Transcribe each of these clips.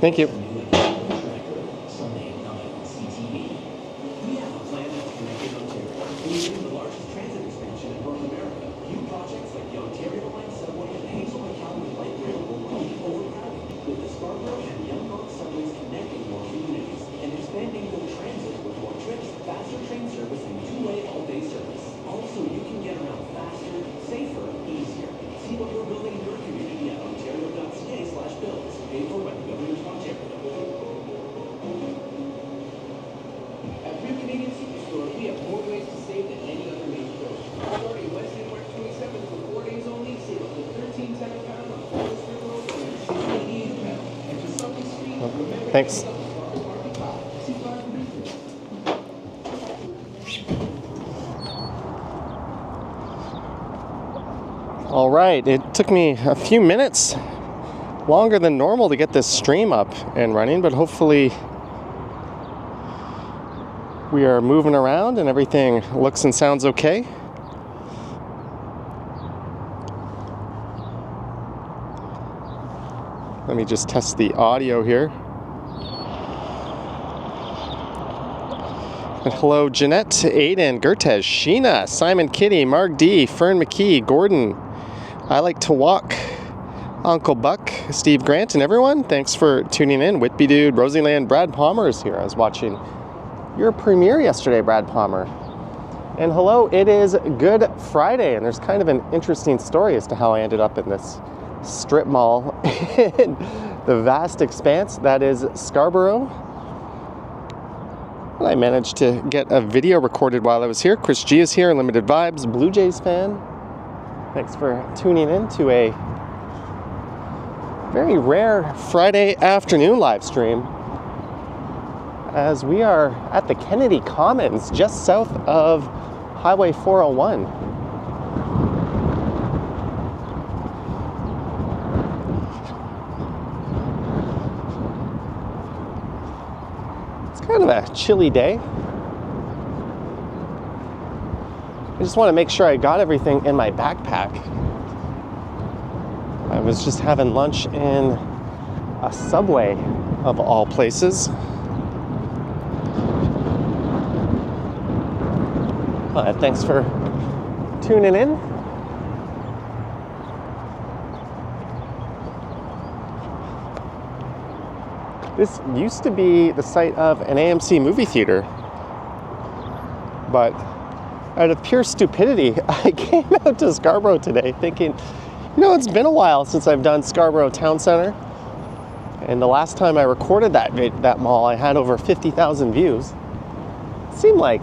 Thank you. Thanks. All right, it took me a few minutes longer than normal to get this stream up and running, but hopefully we are moving around and everything looks and sounds okay. Let me just test the audio here. And hello, Jeanette, Aiden, Gertej, Sheena, Simon Kitty, Mark D, Fern McKee, Gordon, I Like to Walk, Uncle Buck, Steve Grant, and everyone. Thanks for tuning in. Whitby Dude, Rosieland, Brad Palmer is here. I was watching your premiere yesterday, Brad Palmer. And hello, it is Good Friday, and there's kind of an interesting story as to how I ended up in this strip mall in the vast expanse that is Scarborough. And I managed to get a video recorded while I was here. Chris G is here, Limited Vibes, Blue Jays fan. Thanks for tuning in to a very rare Friday afternoon live stream as we are at the Kennedy Commons just south of Highway 401. Kind of a chilly day. I just want to make sure I got everything in my backpack. I was just having lunch in a Subway of all places. But thanks for tuning in. This used to be the site of an AMC movie theater, but out of pure stupidity, I came out to Scarborough today thinking, you know, it's been a while since I've done Scarborough Town Center, and the last time I recorded that mall, I had over 50,000 views. It seemed like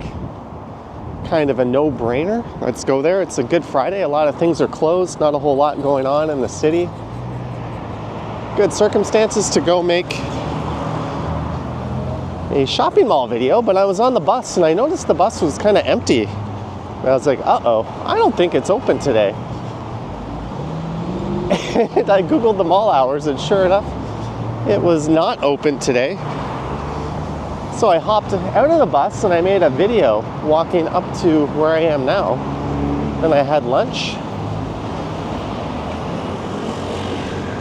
kind of a no-brainer. Let's go there. It's a Good Friday. A lot of things are closed, not a whole lot going on in the city. Good circumstances to go make a shopping mall video, but I was on the bus and I noticed the bus was kind of empty. And I was like, uh-oh, I don't think it's open today. And I Googled the mall hours and sure enough, it was not open today. So I hopped out of the bus and I made a video walking up to where I am now. Then I had lunch.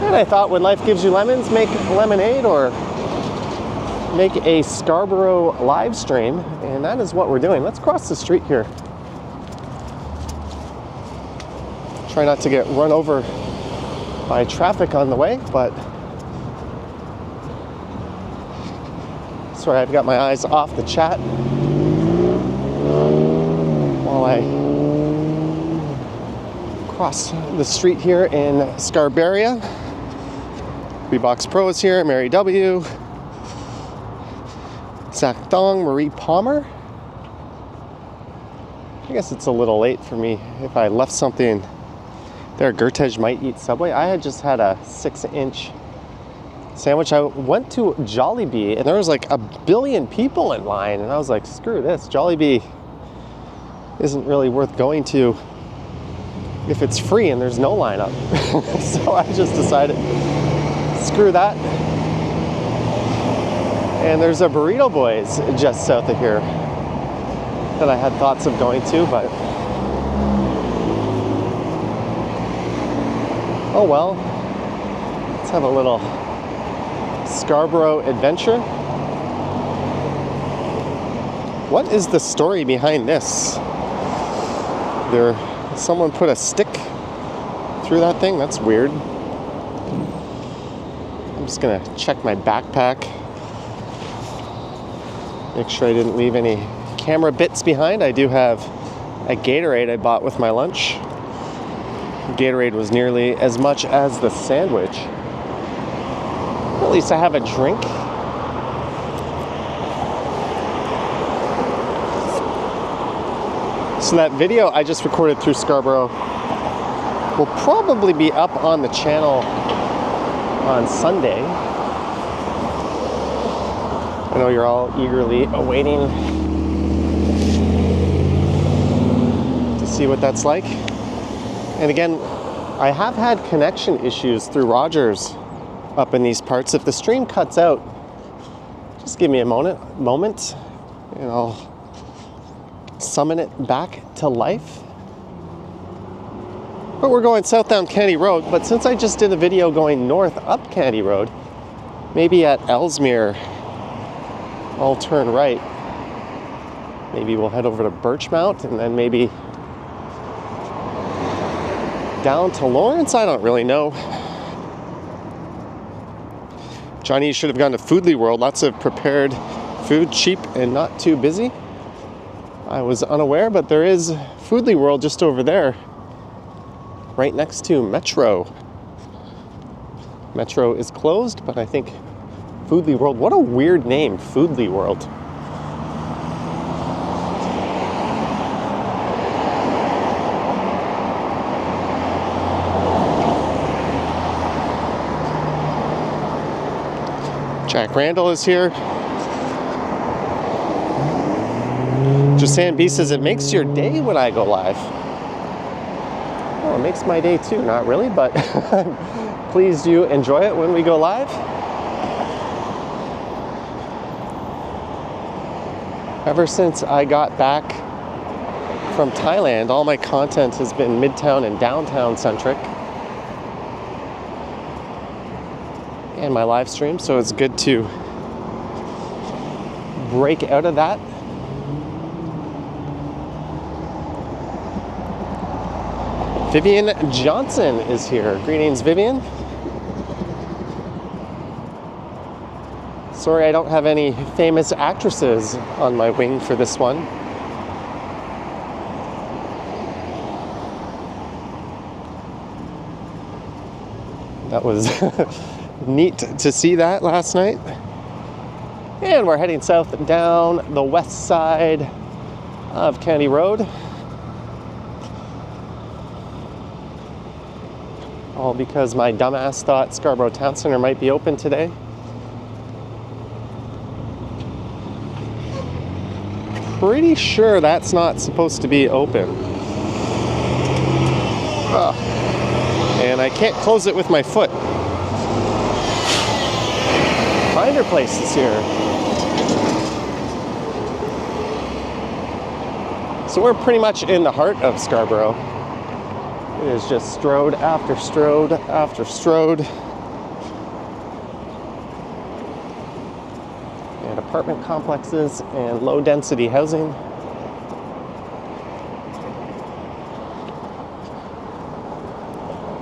And I thought, when life gives you lemons, make lemonade or make a Scarborough live stream, and that is what we're doing. Let's cross the street here. Try not to get run over by traffic on the way, but sorry, I've got my eyes off the chat while I cross the street here in Scarborough. Box Pro is here, Mary W, Zach Dong, Marie Palmer. I guess it's a little late for me. If I left something there, Gertej might eat Subway. I had just had a 6-inch sandwich. I went to Jollibee and there was like a billion people in line, and I was like, screw this. Jollibee isn't really worth going to if it's free and there's no lineup. So I just decided, screw that. And there's a Burrito Boys just south of here that I had thoughts of going to, but Oh well. Let's have a little Scarborough adventure. What is the story behind this? Someone put a stick through that thing? That's weird. I'm just gonna check my backpack. Make sure I didn't leave any camera bits behind. I do have a Gatorade I bought with my lunch. Gatorade was nearly as much as the sandwich. At least I have a drink. So that video I just recorded through Scarborough will probably be up on the channel on Sunday. I know you're all eagerly awaiting to see what that's like. And again, I have had connection issues through Rogers up in these parts. If the stream cuts out, just give me a moment and I'll summon it back to life. But we're going south down Candy Road, but since I just did a video going north up Candy Road, maybe at Ellesmere I'll turn right. Maybe we'll head over to Birchmount and then maybe down to Lawrence. I don't really know. Johnny, you should have gone to Foodly World. Lots of prepared food, cheap and not too busy. I was unaware, but there is Foodly World just over there, right next to Metro. Metro is closed, but I think Foodly World, what a weird name, Foodly World. Jack Randall is here. Josanne B says, it makes your day when I go live. Oh, it makes my day too. Not really, but please do enjoy it when we go live. Ever since I got back from Thailand, all my content has been Midtown and downtown centric. And my live stream, so it's good to break out of that. Vivian Johnson is here. Greetings, Vivian. Sorry I don't have any famous actresses on my wing for this one. That was neat to see that last night. And we're heading south down the west side of Candy Road. All because my dumbass thought Scarborough Town Center might be open today. Pretty sure that's not supposed to be open. Ugh. And I can't close it with my foot. Finder Place is here. So we're pretty much in the heart of Scarborough. It is just strode after strode after strode. And apartment complexes and low density housing.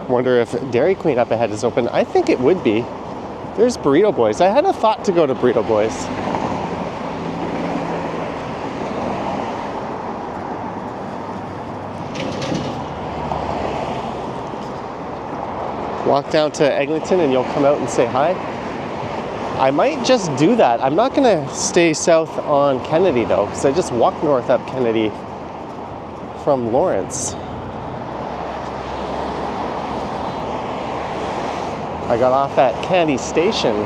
Wonder if Dairy Queen up ahead is open. I think it would be. There's Burrito Boys. I had a thought to go to Burrito Boys. Walk down to Eglinton and you'll come out and say hi. I might just do that. I'm not gonna stay south on Kennedy though, because I just walked north up Kennedy from Lawrence. I got off at Candy Station and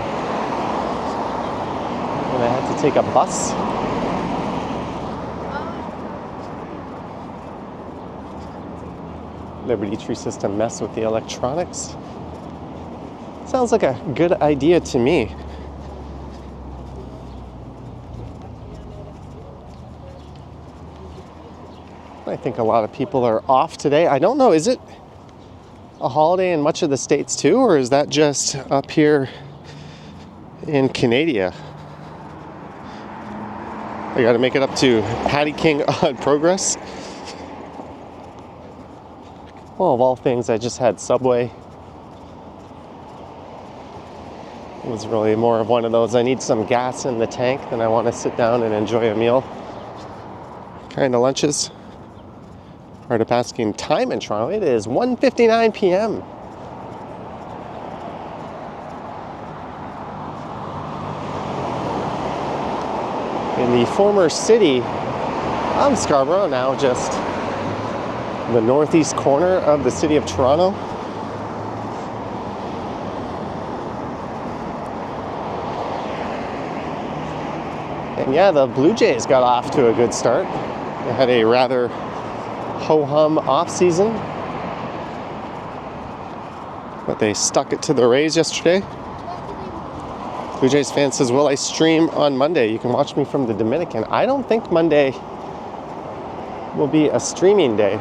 I had to take a bus. Liberty Tree System mess with the electronics. Sounds like a good idea to me. I think a lot of people are off today. I don't know, is it? a holiday in much of the States too, or is that just up here in Canada? I gotta make it up to Patty King on Progress. Well, of all things, I just had Subway. It was really more of one of those, I need some gas in the tank, then I want to sit down and enjoy a meal kind of lunches. Part of asking time in Toronto. It is 1:59 p.m. In the former city of Scarborough, now just the northeast corner of the city of Toronto. And yeah, the Blue Jays got off to a good start. They had a rather ho-hum off-season, but they stuck it to the Rays yesterday. Blue Jays fan says, will I stream on Monday? You can watch me from the Dominican. I don't think Monday will be a streaming day.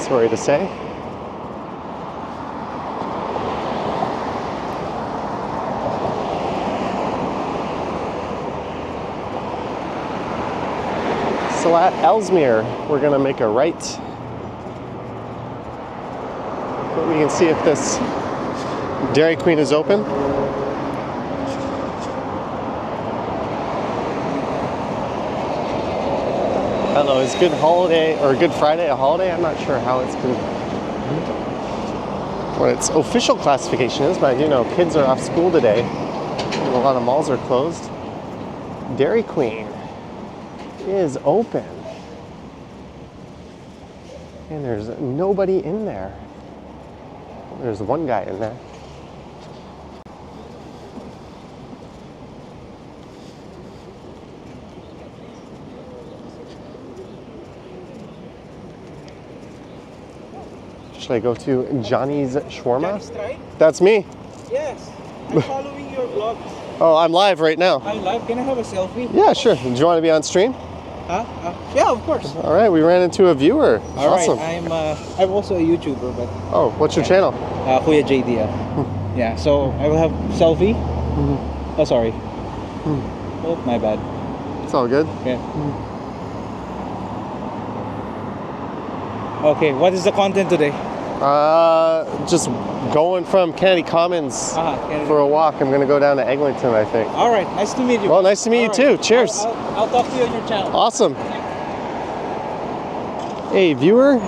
Sorry to say. So at Ellesmere, we're gonna make a right. But we can see if this Dairy Queen is open. I don't know, is Good Holiday or Good Friday a holiday? I'm not sure how it's what its official classification is, but I do know kids are off school today and a lot of malls are closed. Dairy Queen is open. And there's nobody in there. There's one guy in there. Should I go to Johnny's Shawarma? Johnny's Strike? That's me. Yes. I'm following your vlog. Oh, I'm live right now. I'm live. Can I have a selfie? Yeah, sure. Do you want to be on stream? Huh? Yeah, of course. All right, we ran into a viewer. All awesome. right. I'm also a YouTuber, but Oh, what's your channel? Kuya JDL. Yeah. So I will have selfie. Oh, sorry. Oh, my bad. It's all good. Yeah. Okay. What is the content today? Just going from Kennedy Commons Kennedy. for a walk. I'm gonna go down to Eglinton, I think. All right. Nice to meet you. Well, nice to meet you too. Cheers. I'll talk to you on your channel. Awesome. A viewer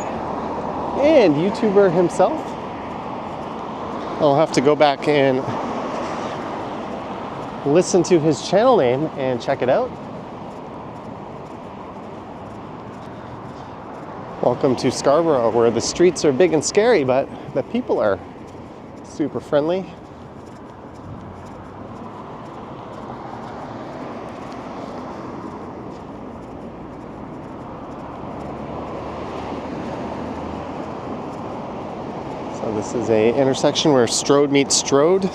and YouTuber himself. I'll have to go back and listen to his channel name and check it out. Welcome to Scarborough, where the streets are big and scary, but the people are super friendly. So this is a intersection where Strode meets Strode.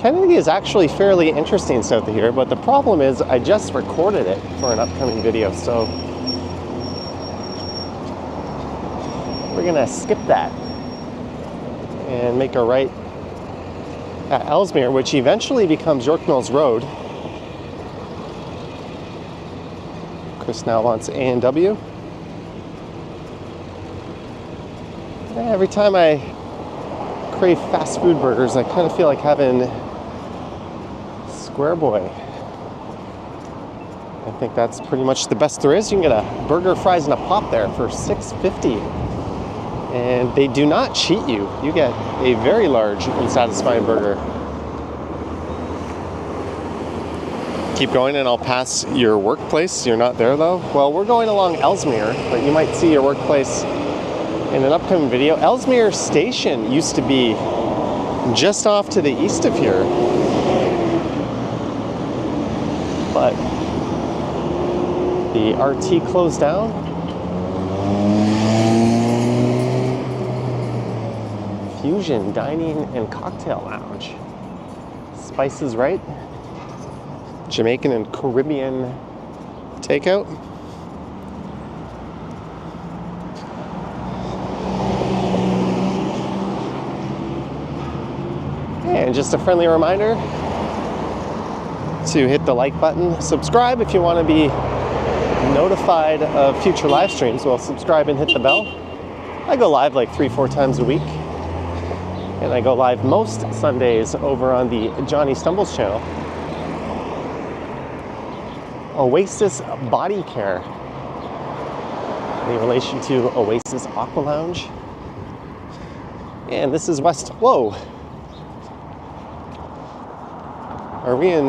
Kennedy is actually fairly interesting south of here, but the problem is I just recorded it for an upcoming video, so we're gonna skip that and make a right at Ellesmere, which eventually becomes York Mills Road. Chris now wants A&W. Every time I crave fast food burgers, I kind of feel like having Square Boy. I think that's pretty much the best there is. You can get a burger, fries, and a pop there for $6.50. And they do not cheat you. You get a very large and satisfying burger. Keep going and I'll pass your workplace. You're not there though? Well, we're going along Ellesmere, but you might see your workplace in an upcoming video. Ellesmere Station used to be just off to the east of here. But the RT closed down. Fusion Dining and Cocktail Lounge. Spice is Right. Jamaican and Caribbean takeout. And just a friendly reminder to hit the like button, subscribe if you want to be notified of future live streams. Well, subscribe and hit the bell. I go live like 3-4 times a week, and I go live most Sundays over on the Johnny Stumbles channel. Oasis Body Care, in relation to Oasis Aqua Lounge. And this is West. Whoa! Are we in?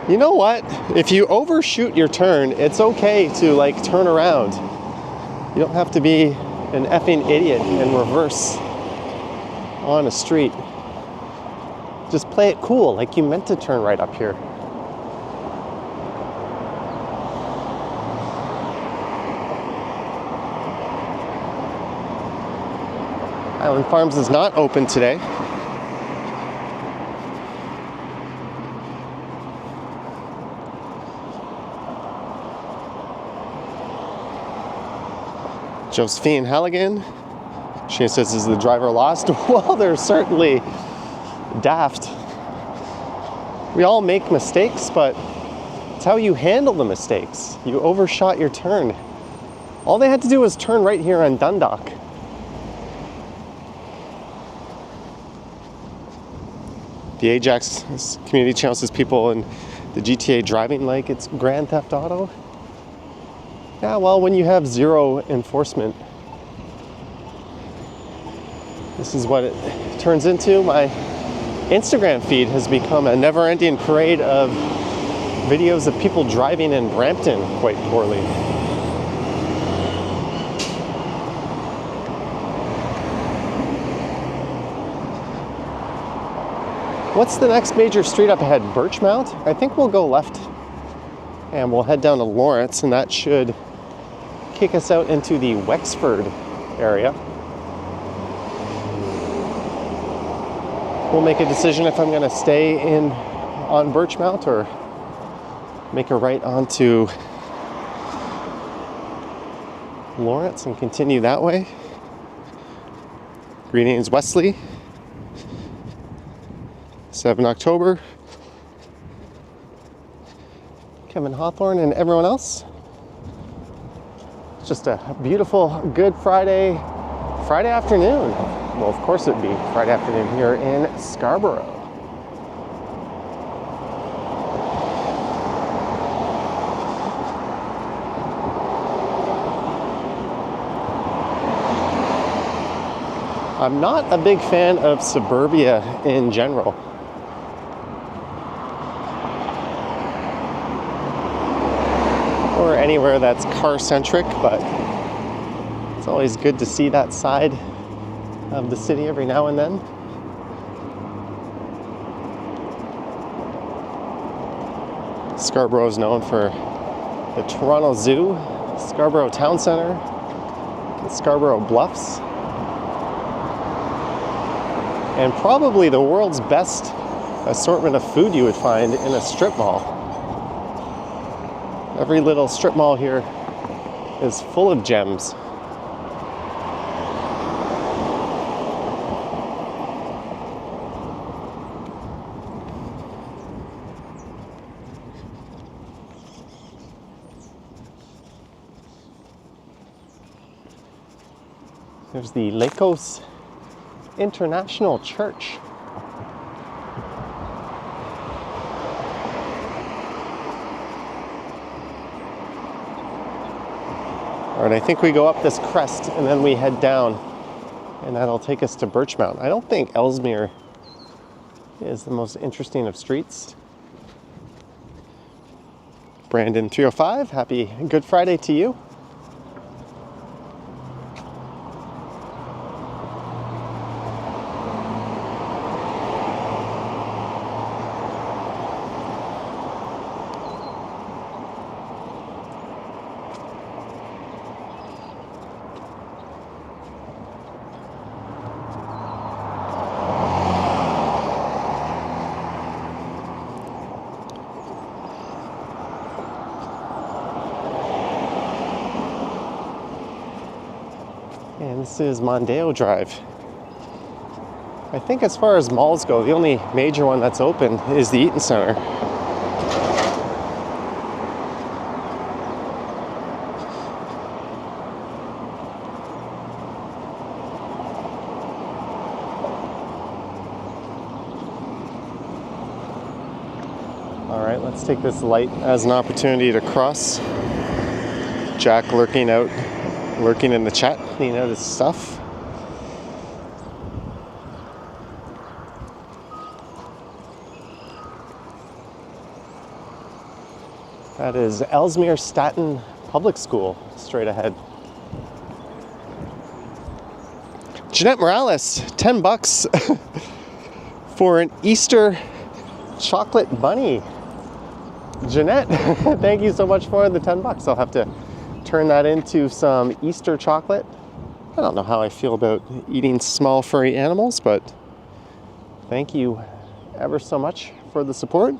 You know what? If you overshoot your turn, it's okay to like turn around. You don't have to be an effing idiot and reverse on a street. Just play it cool, like you meant to turn right up here. Island Farms is not open today. Josephine Halligan, she says, is the driver lost? Well, they're certainly daft. We all make mistakes, but it's how you handle the mistakes. You overshot your turn. All they had to do was turn right here on Dundalk. The Ajax community channel says people in the GTA driving like it's Grand Theft Auto. Yeah, well, when you have zero enforcement, this is what it turns into. My Instagram feed has become a never-ending parade of videos of people driving in Brampton quite poorly. What's the next major street up ahead? Birchmount? I think we'll go left and we'll head down to Lawrence, and that should kick us out into the Wexford area. We'll make a decision if I'm going to stay in on Birchmount or make a right onto Lawrence and continue that way. Greetings, Wesley. 7 October. Kevin Hawthorne and everyone else. It's just a beautiful Good Friday afternoon. Well, of course it'd be Friday afternoon here in Scarborough. I'm not a big fan of suburbia in general. Or anywhere that's car-centric, but it's always good to see that side of the city every now and then. Scarborough is known for the Toronto Zoo, Scarborough Town Centre, and Scarborough Bluffs, and probably the world's best assortment of food you would find in a strip mall. Every little strip mall here is full of gems. There's the Lacos International Church. All right, I think we go up this crest and then we head down, and that'll take us to Birchmount. I don't think Ellesmere is the most interesting of streets. Brandon 305, happy Good Friday to you. And this is Mondeo Drive. I think as far as malls go, the only major one that's open is the Eaton Center. Alright, let's take this light as an opportunity to cross. Jack lurking in the chat, cleaning out his stuff. That is Ellesmere Staten Public School, straight ahead. Jeanette Morales, $10 for an Easter chocolate bunny. Jeanette, thank you so much for the $10. I'll have to turn that into some Easter chocolate. I don't know how I feel about eating small furry animals, but thank you ever so much for the support.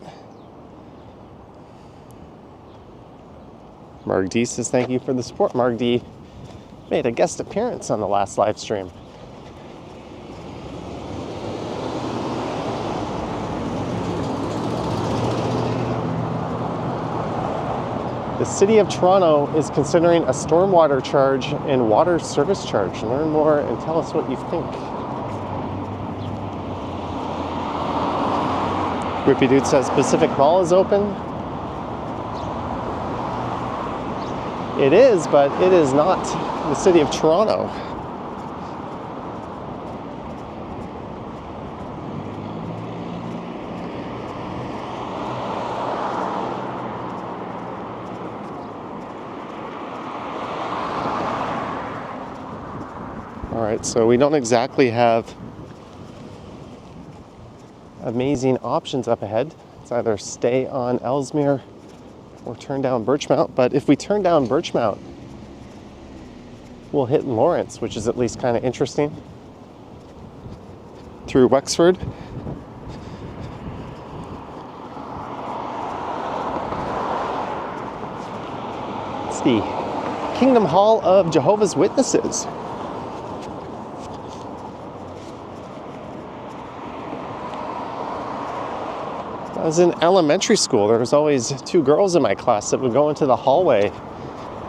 Marg D says thank you for the support. Marg D made a guest appearance on the last live stream. The City of Toronto is considering a stormwater charge and water service charge. Learn more and tell us what you think. Whippy Dude says Pacific Mall is open. It is, but it is not the City of Toronto. Alright, so we don't exactly have amazing options up ahead. It's either stay on Ellesmere or turn down Birchmount, but if we turn down Birchmount, we'll hit Lawrence, which is at least kind of interesting, through Wexford. It's the Kingdom Hall of Jehovah's Witnesses. I was in elementary school. There was always two girls in my class that would go into the hallway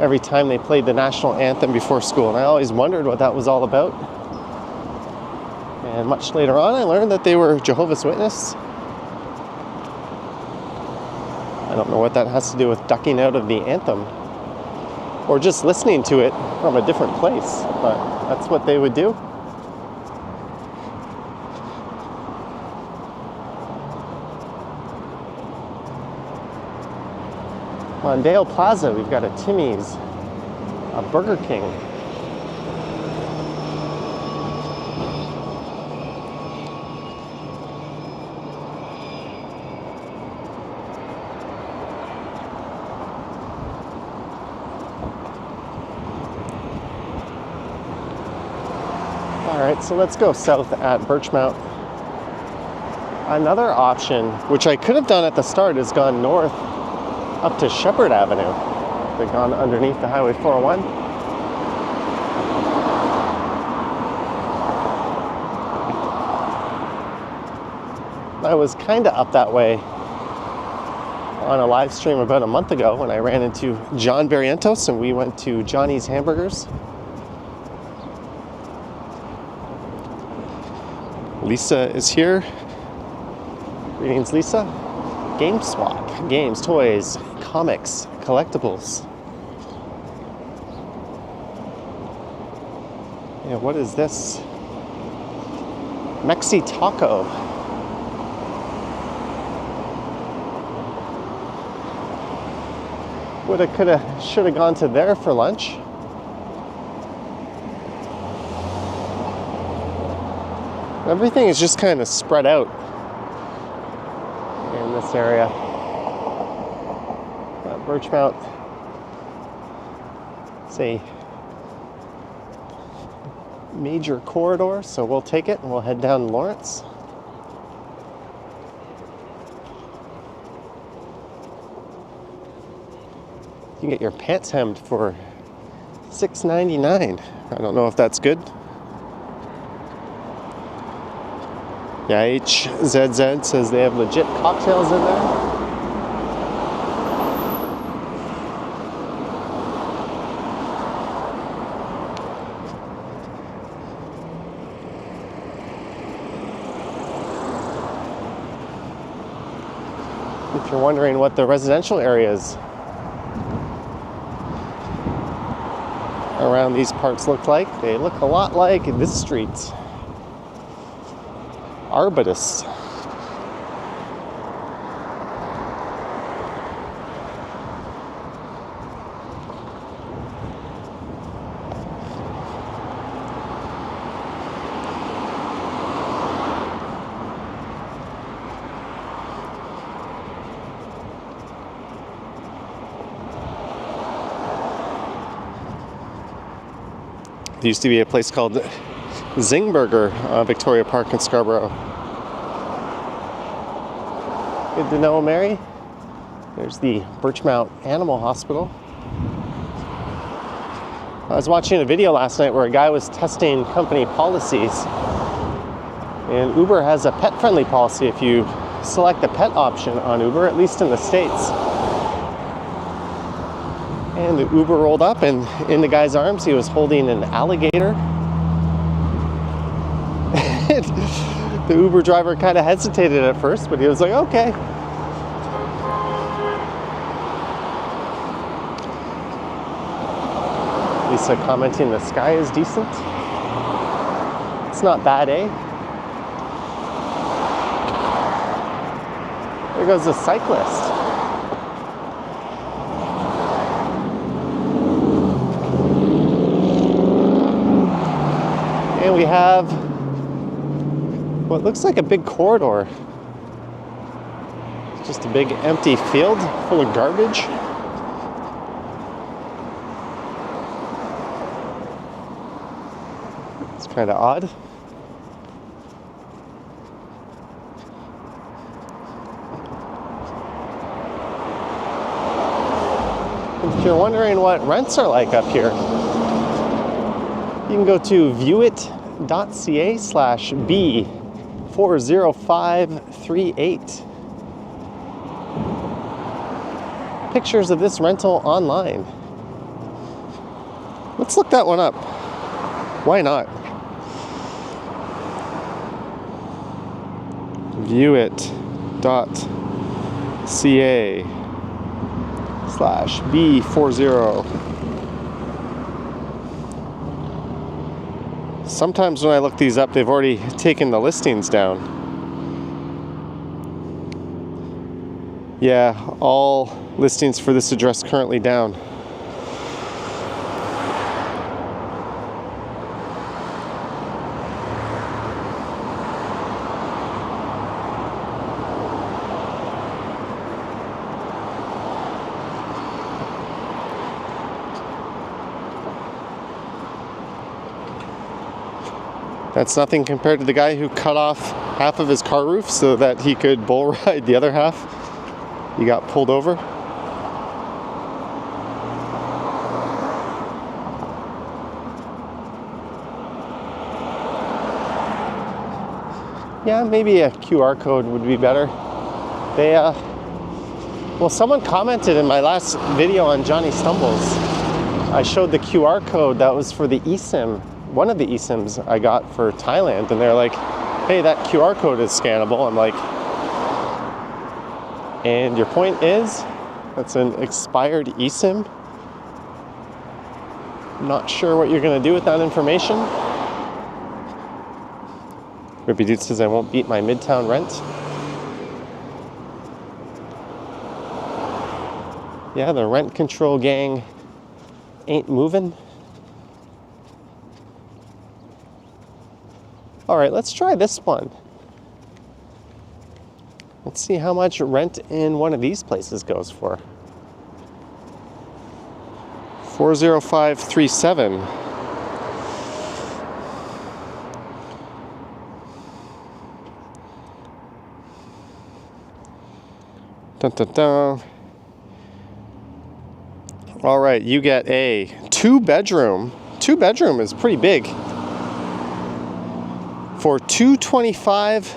every time they played the national anthem before school, and I always wondered what that was all about. And much later on, I learned that they were Jehovah's Witnesses. I don't know what that has to do with ducking out of the anthem or just listening to it from a different place, but that's what they would do. Mondale Plaza, we've got a Timmy's, a Burger King. All right, so let's go south at Birchmount. Another option, which I could have done at the start, is gone north up to Shepherd Avenue. They've gone underneath the Highway 401. I was kind of up that way on a live stream about a month ago when I ran into John Barrientos and we went to Johnny's Hamburgers. Lisa is here. Greetings, Lisa. Game Swap, games, toys, comics, collectibles. Yeah, what is this? Mexi Taco. Woulda, coulda, shoulda gone to there for lunch. Everything is just kind of spread out in this area. Birchmount, it's a major corridor, so we'll take it and we'll head down to Lawrence. You can get your pants hemmed for $6.99. I don't know if that's good. Yeah, HZZ says they have legit cocktails in there. If you're wondering what the residential areas around these parts look like, they look a lot like this street. Arbutus. There used to be a place called Zingburger on Victoria Park in Scarborough. Good to know, Mary. There's the Birchmount Animal Hospital. I was watching a video last night where a guy was testing company policies. And Uber has a pet-friendly policy if you select the pet option on Uber, at least in the States. And the Uber rolled up, and in the guy's arms he was holding an alligator. The Uber driver kind of hesitated at first, but he was like, okay. Lisa commenting the sky is decent. It's not bad, eh? There goes the cyclist. And we have what looks like a big corridor. It's just a big empty field full of garbage. It's kind of odd. If you're wondering what rents are like up here, you can go to viewit.ca/B40538. Pictures of this rental online. Let's look that one up. Why not? viewit.ca/B40. Sometimes when I look these up, they've already taken the listings down. Yeah, all listings for this address currently down. That's nothing compared to the guy who cut off half of his car roof so that he could bull ride the other half. He got pulled over. Yeah, maybe a QR code would be better. Well, someone commented in my last video on Johnny Stumbles. I showed the QR code that was for the eSIM. One of the eSIMs I got for Thailand, and they're like, hey, that QR code is scannable. I'm like, and your point is, that's an expired eSIM? I'm not sure what you're gonna do with that information. Rippy Dude says I won't beat my Midtown rent. Yeah, the rent control gang ain't moving. All right, let's try this one. Let's see how much rent in one of these places goes for. 40537. Dun, dun, dun. All right, you get a two-bedroom. Two-bedroom is pretty big. For $225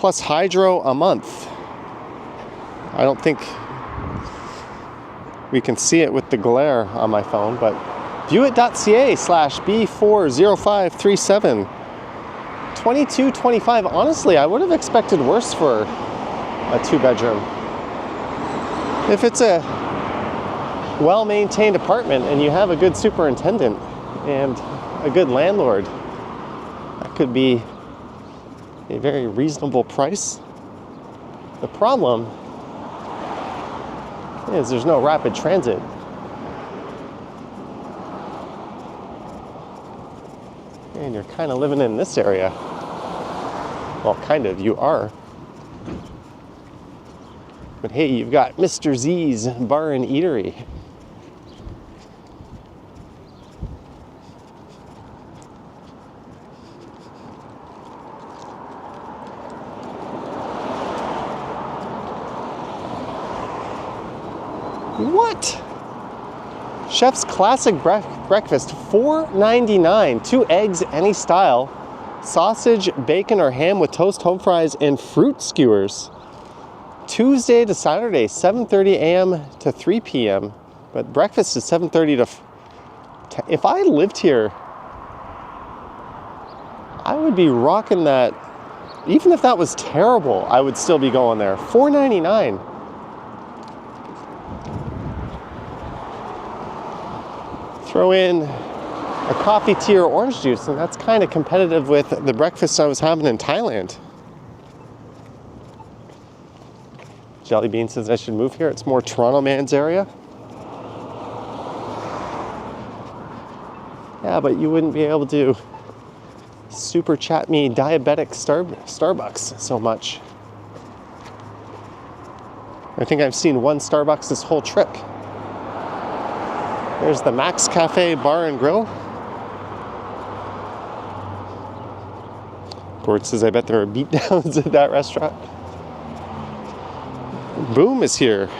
plus hydro a month. I don't think we can see it with the glare on my phone, but viewit.ca/B40537. 2225. Honestly, I would have expected worse for a 2-bedroom. If it's a well-maintained apartment and you have a good superintendent and a good landlord, that could be a very reasonable price. The problem is there's no rapid transit. And you're kind of living in this area. Well, kind of, you are. But hey, you've got Mr. Z's Bar and Eatery. What? Chef's Classic Breakfast, $4.99. 2 eggs, any style. Sausage, bacon, or ham with toast, home fries, and fruit skewers. Tuesday to Saturday, 7:30 a.m. to 3 p.m. But breakfast is 7:30 to 10. If I lived here, I would be rocking that. Even if that was terrible, I would still be going there. $4.99. Throw in a coffee, tea, or orange juice, and that's kind of competitive with the breakfast I was having in Thailand. Jelly Bean says I should move here. It's more Toronto man's area. Yeah, but you wouldn't be able to super chat me diabetic Starbucks so much. I think I've seen one Starbucks this whole trip. There's the Max Cafe Bar and Grill. Gord says, I bet there are beatdowns at that restaurant. Boom is here.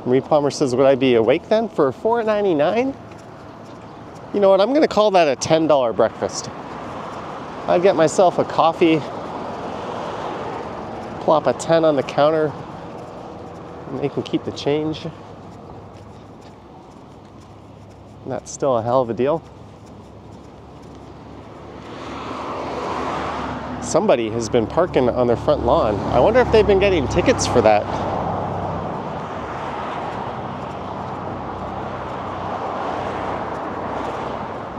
Marie Palmer says, would I be awake then for $4.99? You know what, I'm gonna call that a $10 breakfast. I'd get myself a coffee, plop a 10 on the counter, and they can keep the change. And that's still a hell of a deal. Somebody has been parking on their front lawn. I wonder if they've been getting tickets for that.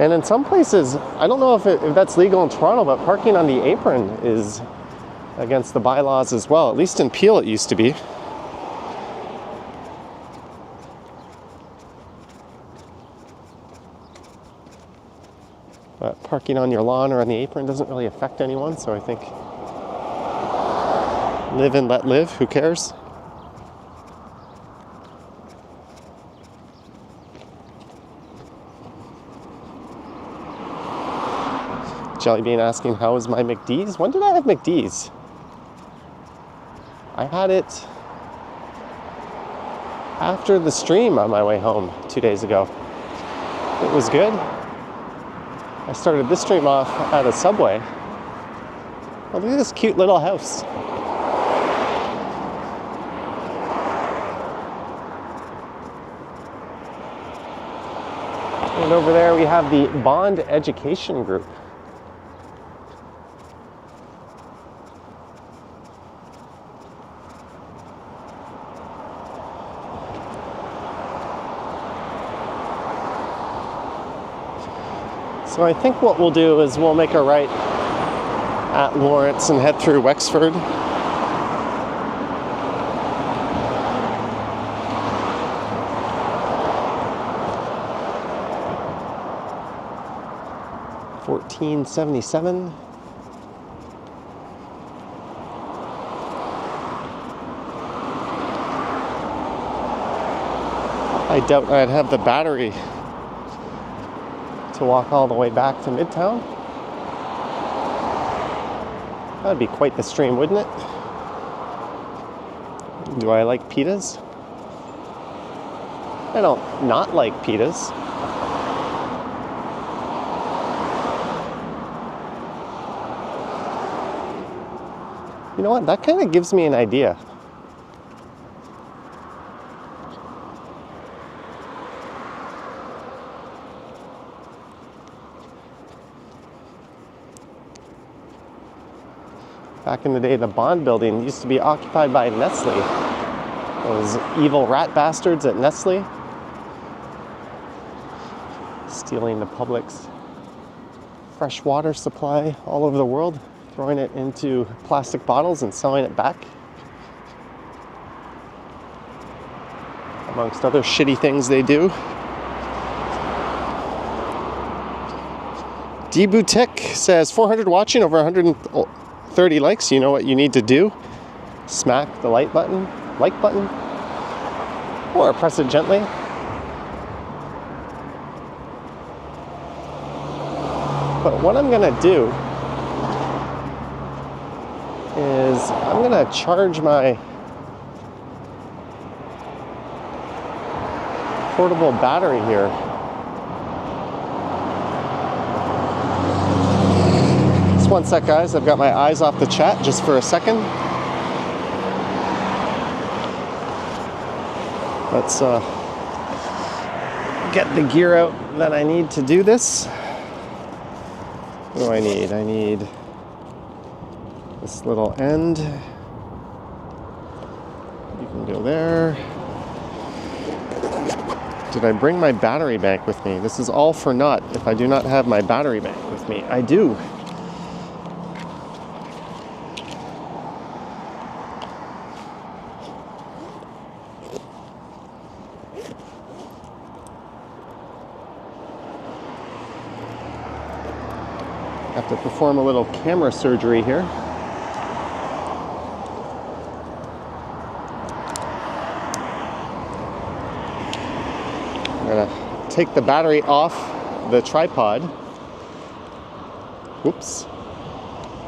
And in some places, I don't know if that's legal in Toronto, but parking on the apron is against the bylaws as well. At least in Peel it used to be. But parking on your lawn or on the apron doesn't really affect anyone, so I think live and let live, who cares? Jellybean asking, how is my McD's? When did I have McD's? I had it after the stream on my way home 2 days ago. It was good. I started this stream off at a Subway. Oh, look at this cute little house. And over there we have the Bond Education Group. So I think what we'll do is we'll make a right at Lawrence and head through Wexford. $14.77. I doubt I'd have the battery to walk all the way back to Midtown. That'd be quite the stream, wouldn't it? Do I like pitas? I don't not like pitas. You know what? That kind of gives me an idea. Back in the day, the Bond building used to be occupied by Nestle. Those evil rat bastards at Nestle. Stealing the public's fresh water supply all over the world, throwing it into plastic bottles and selling it back. Amongst other shitty things they do. D Boutique says 400 watching, over 130 likes. You know what you need to do? Smack the like button, or press it gently. But what I'm gonna do is I'm gonna charge my portable battery here. Just one sec, guys. I've got my eyes off the chat just for a second. Let's get the gear out that I need to do this. What do I need? I need this little end. You can go there. Did I bring my battery bank with me? This is all for naught if I do not have my battery bank with me. I do. Have to perform a little camera surgery here. I'm gonna take the battery off the tripod. Whoops.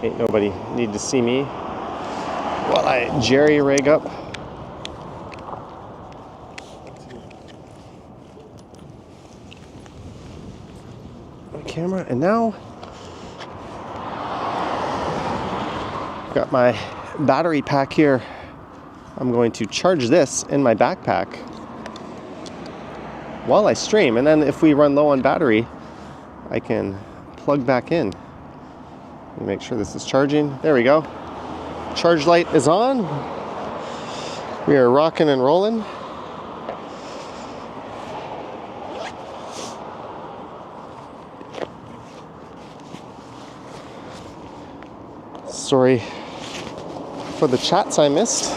Ain't nobody need to see me while I jerry rig up. My camera, and now got my battery pack here. I'm going to charge this in my backpack while I stream, and then if we run low on battery, I can plug back in. Let me make sure this is charging. There we go. Charge light is on. We are rocking and rolling. Sorry for the chats I missed.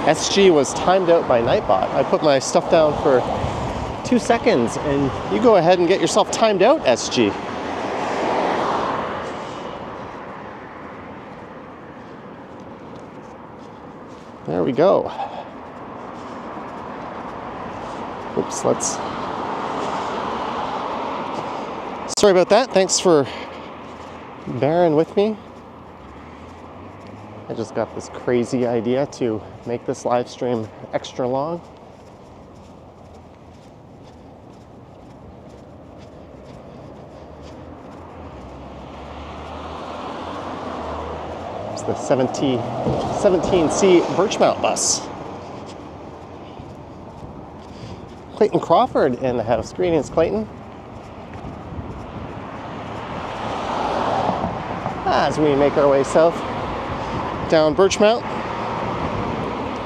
SG was timed out by Nightbot. I put my stuff down for 2 seconds, and you go ahead and get yourself timed out, SG. There we go. Oops, let's... Sorry about that. Thanks for bearing with me. I just got this crazy idea to make this live stream extra long. It's the 17C Birchmount bus. Clayton Crawford in the house. Greetings, Clayton. As we make our way south down Birchmount.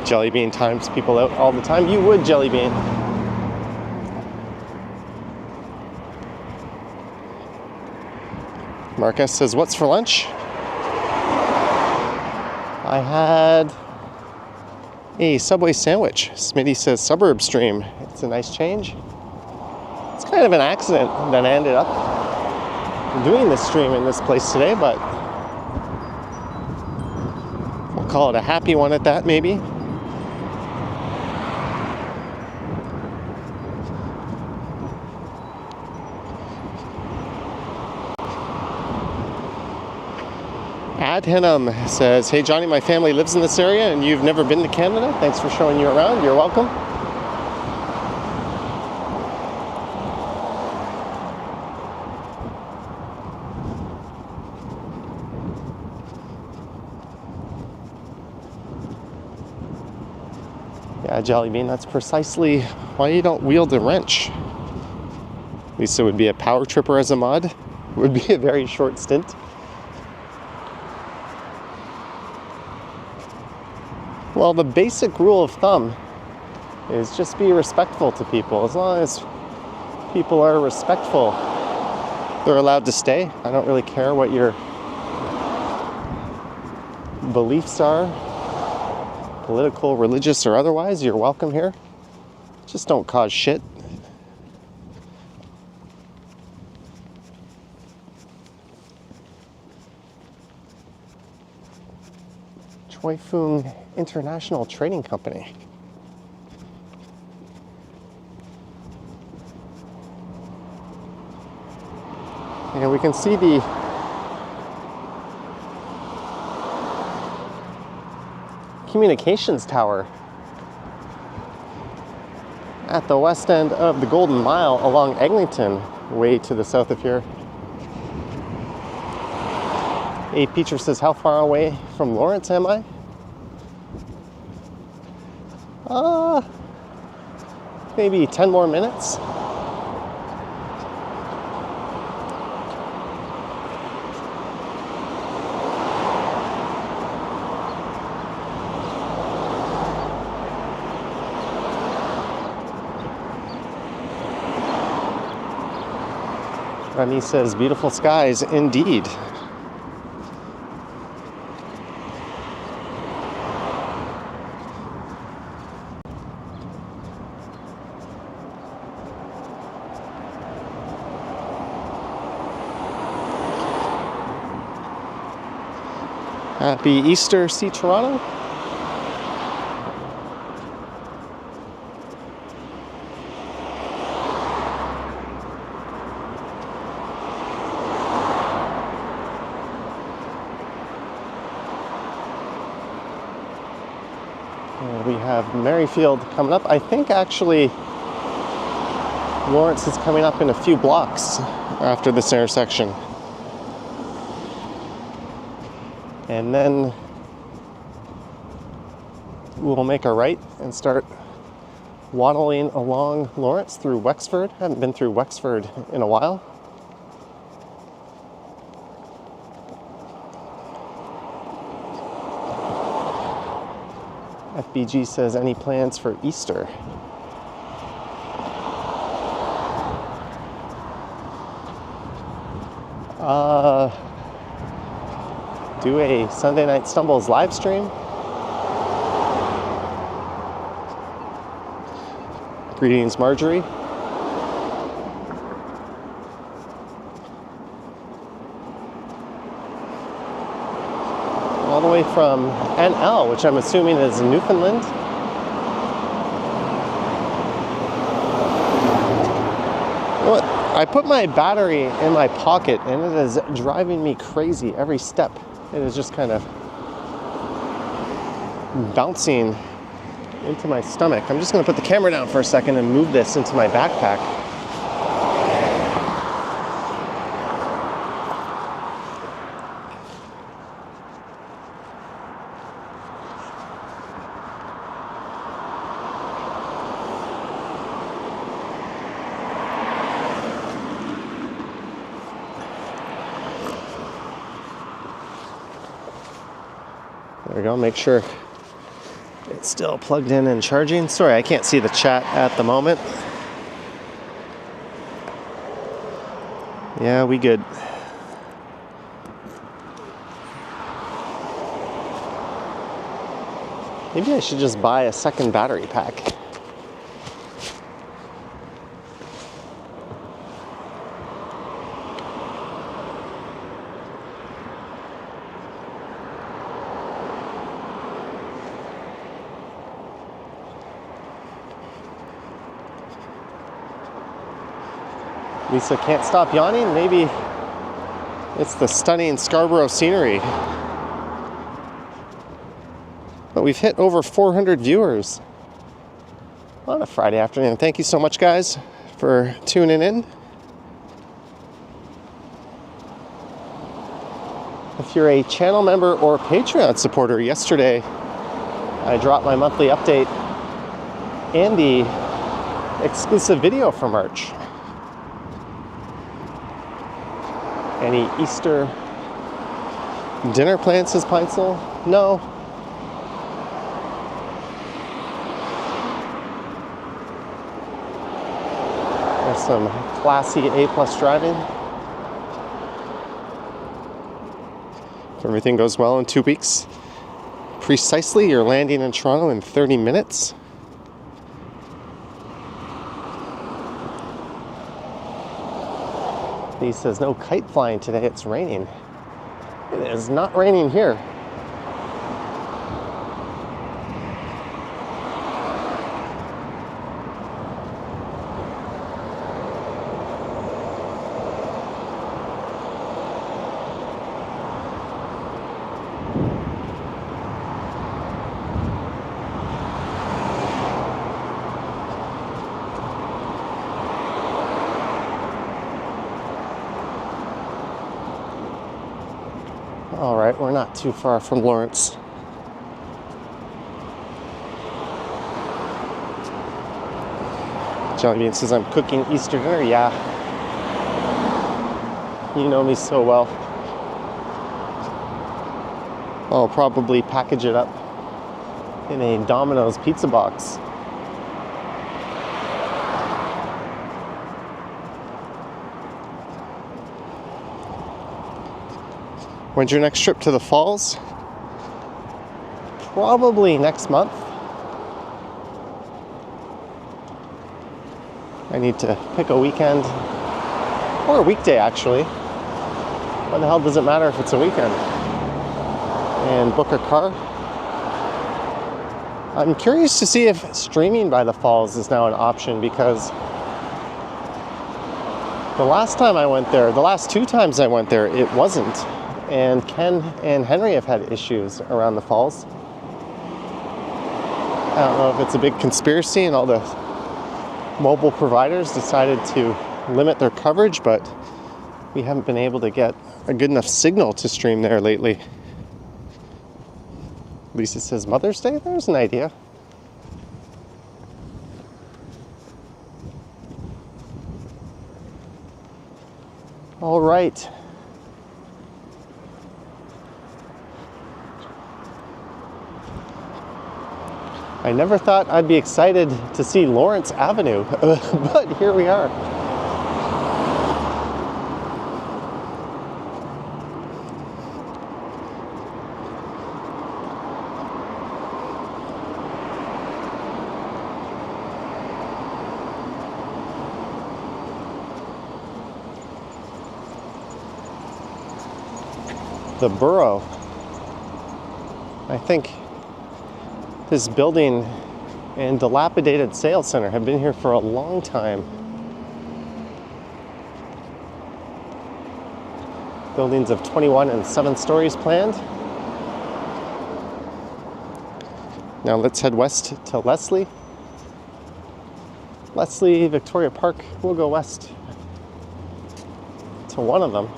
Jellybean times people out all the time. You would, Jellybean. Marcus says, what's for lunch? I had a Subway sandwich. Smitty says, suburb stream. It's a nice change. It's kind of an accident that I ended up doing this stream in this place today, but we'll call it a happy one at that, maybe. Ad Henham says, hey Johnny, my family lives in this area and you've never been to Canada. Thanks for showing you around. You're welcome. Yeah, Jellybean, that's precisely why you don't wield a wrench. At least it would be a power tripper as a mod. It would be a very short stint. Well, the basic rule of thumb is just be respectful to people. As long as people are respectful, they're allowed to stay. I don't really care what your beliefs are, political, religious, or otherwise. You're welcome here. Just don't cause shit. Choi Foong International Trading Company. And we can see the communications tower at the west end of the Golden Mile along Eglinton, way to the south of here. A Peacher says, how far away from Lawrence am I? Maybe 10 more minutes. Remy says, beautiful skies indeed. Happy Easter, see Toronto. And we have Merrifield coming up. I think actually Lawrence is coming up in a few blocks after this intersection. And then we'll make a right and start waddling along Lawrence through Wexford. Haven't been through Wexford in a while. FBG says, any plans for Easter? Do a Sunday Night Stumbles live stream. Greetings, Marjorie. All the way from NL, which I'm assuming is Newfoundland. You know what? I put my battery in my pocket and it is driving me crazy every step. It is just kind of bouncing into my stomach. I'm just going to put the camera down for a second and move this into my backpack. There we go, make sure it's still plugged in and charging. Sorry, I can't see the chat at the moment. Yeah, we good. Maybe I should just buy a second battery pack. Lisa can't stop yawning. Maybe it's the stunning Scarborough scenery. But we've hit over 400 viewers on a Friday afternoon. Thank you so much, guys, for tuning in. If you're a channel member or Patreon supporter, yesterday I dropped my monthly update and the exclusive video for March. Any Easter dinner plans, says Pine-Sol? No. There's some classy A+ driving. If everything goes well in 2 weeks, precisely, you're landing in Toronto in 30 minutes. He says no kite flying today, it's raining. It is not raining here. All right, we're not too far from Lawrence. Johnny Bean says, I'm cooking Easter dinner. Yeah. You know me so well. I'll probably package it up in a Domino's pizza box. When's your next trip to the falls? Probably next month. I need to pick a weekend, or a weekday actually. What the hell does it matter if it's a weekend? And book a car. I'm curious to see if streaming by the falls is now an option, because the last time I went there, the last 2 times I went there, it wasn't. And Ken and Henry have had issues around the falls. I don't know if it's a big conspiracy and all the mobile providers decided to limit their coverage, but we haven't been able to get a good enough signal to stream there lately. Lisa says Mother's Day? There's an idea. All right. I never thought I'd be excited to see Lawrence Avenue, but here we are. The borough. I think this building and dilapidated sales center have been here for a long time. Buildings of 21 and 7 stories planned. Now let's head west to Leslie. Leslie, Victoria Park. We'll go west to one of them.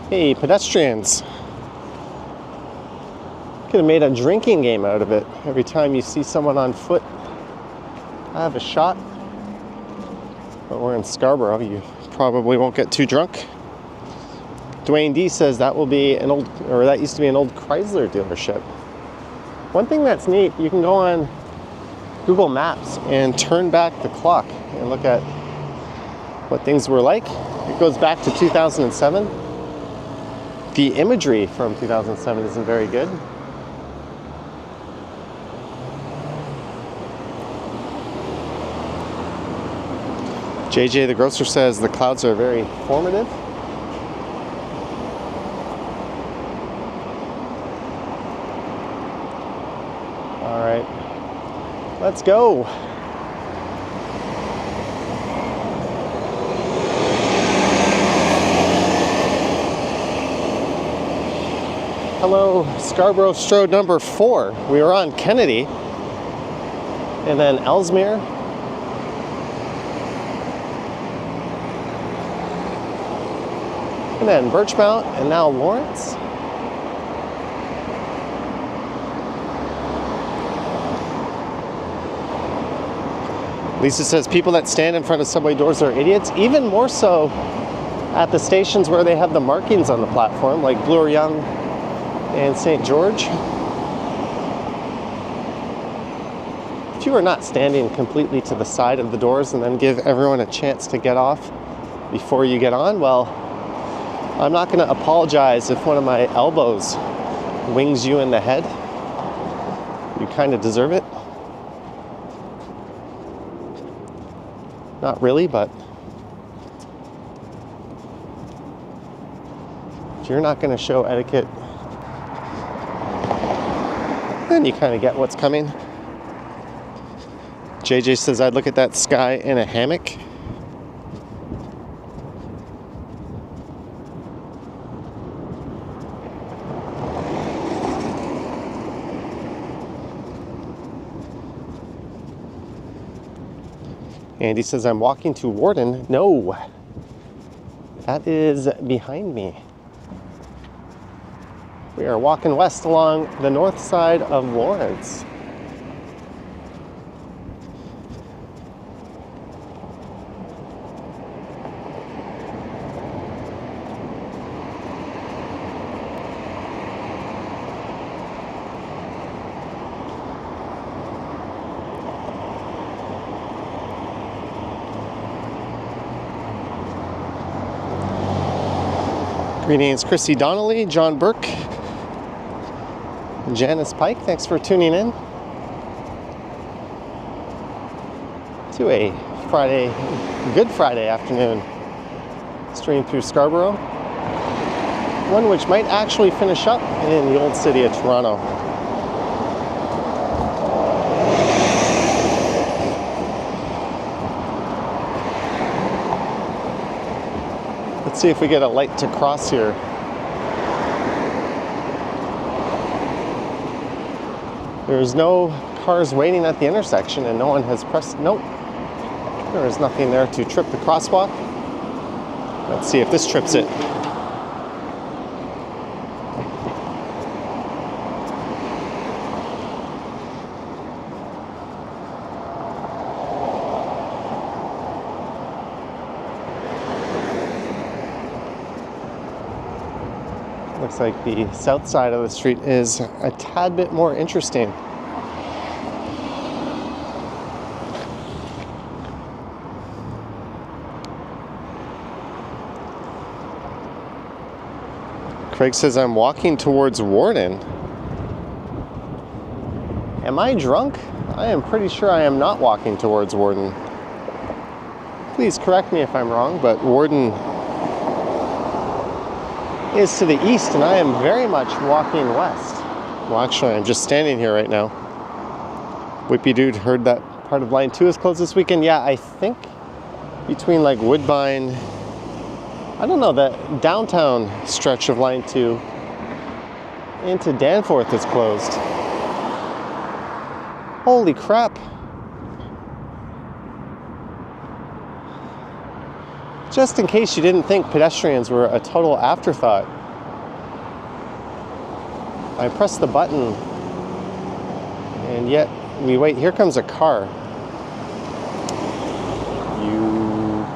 Hey, pedestrians. Could have made a drinking game out of it. Every time you see someone on foot, I have a shot. But we're in Scarborough. You probably won't get too drunk. Dwayne D says that will be an old, or that used to be an old Chrysler dealership. One thing that's neat, you can go on Google Maps and turn back the clock and look at what things were like. It goes back to 2007. The imagery from 2007 isn't very good. JJ the grocer says the clouds are very formative. All right, let's go. Hello, Scarborough Road number 4. We were on Kennedy, and then Ellesmere, and then Birchmount, and now Lawrence. Lisa says people that stand in front of subway doors are idiots, even more so at the stations where they have the markings on the platform, like Bloor Yonge and St. George. If you are not standing completely to the side of the doors and then give everyone a chance to get off before you get on, well, I'm not going to apologize if one of my elbows wings you in the head. You kind of deserve it. Not really, but if you're not going to show etiquette, then you kind of get what's coming. JJ says, I'd look at that sky in a hammock. Andy says, I'm walking to Warden. No, that is behind me. We are walking west along the north side of Lawrence. Greetings, Chrissy Donnelly, John Burke, and Janice Pike. Thanks for tuning in to a Friday, Good Friday afternoon stream through Scarborough. One which might actually finish up in the old city of Toronto. Let's see if we get a light to cross here. There's no cars waiting at the intersection and no one has pressed, nope. There is nothing there to trip the crosswalk. Let's see if this trips it. Looks like the south side of the street is a tad bit more interesting. Craig says, I'm walking towards Warden. Am I drunk? I am pretty sure I am not walking towards Warden. Please correct me if I'm wrong, but Warden is to the east, and I am very much walking west. Well, actually, I'm just standing here right now. Whippy Dude heard that part of Line 2 is closed this weekend. Yeah, I think between like Woodbine, I don't know, that downtown stretch of Line 2 into Danforth is closed. Holy crap. Just in case you didn't think pedestrians were a total afterthought, I press the button and yet we wait. Here comes a car. You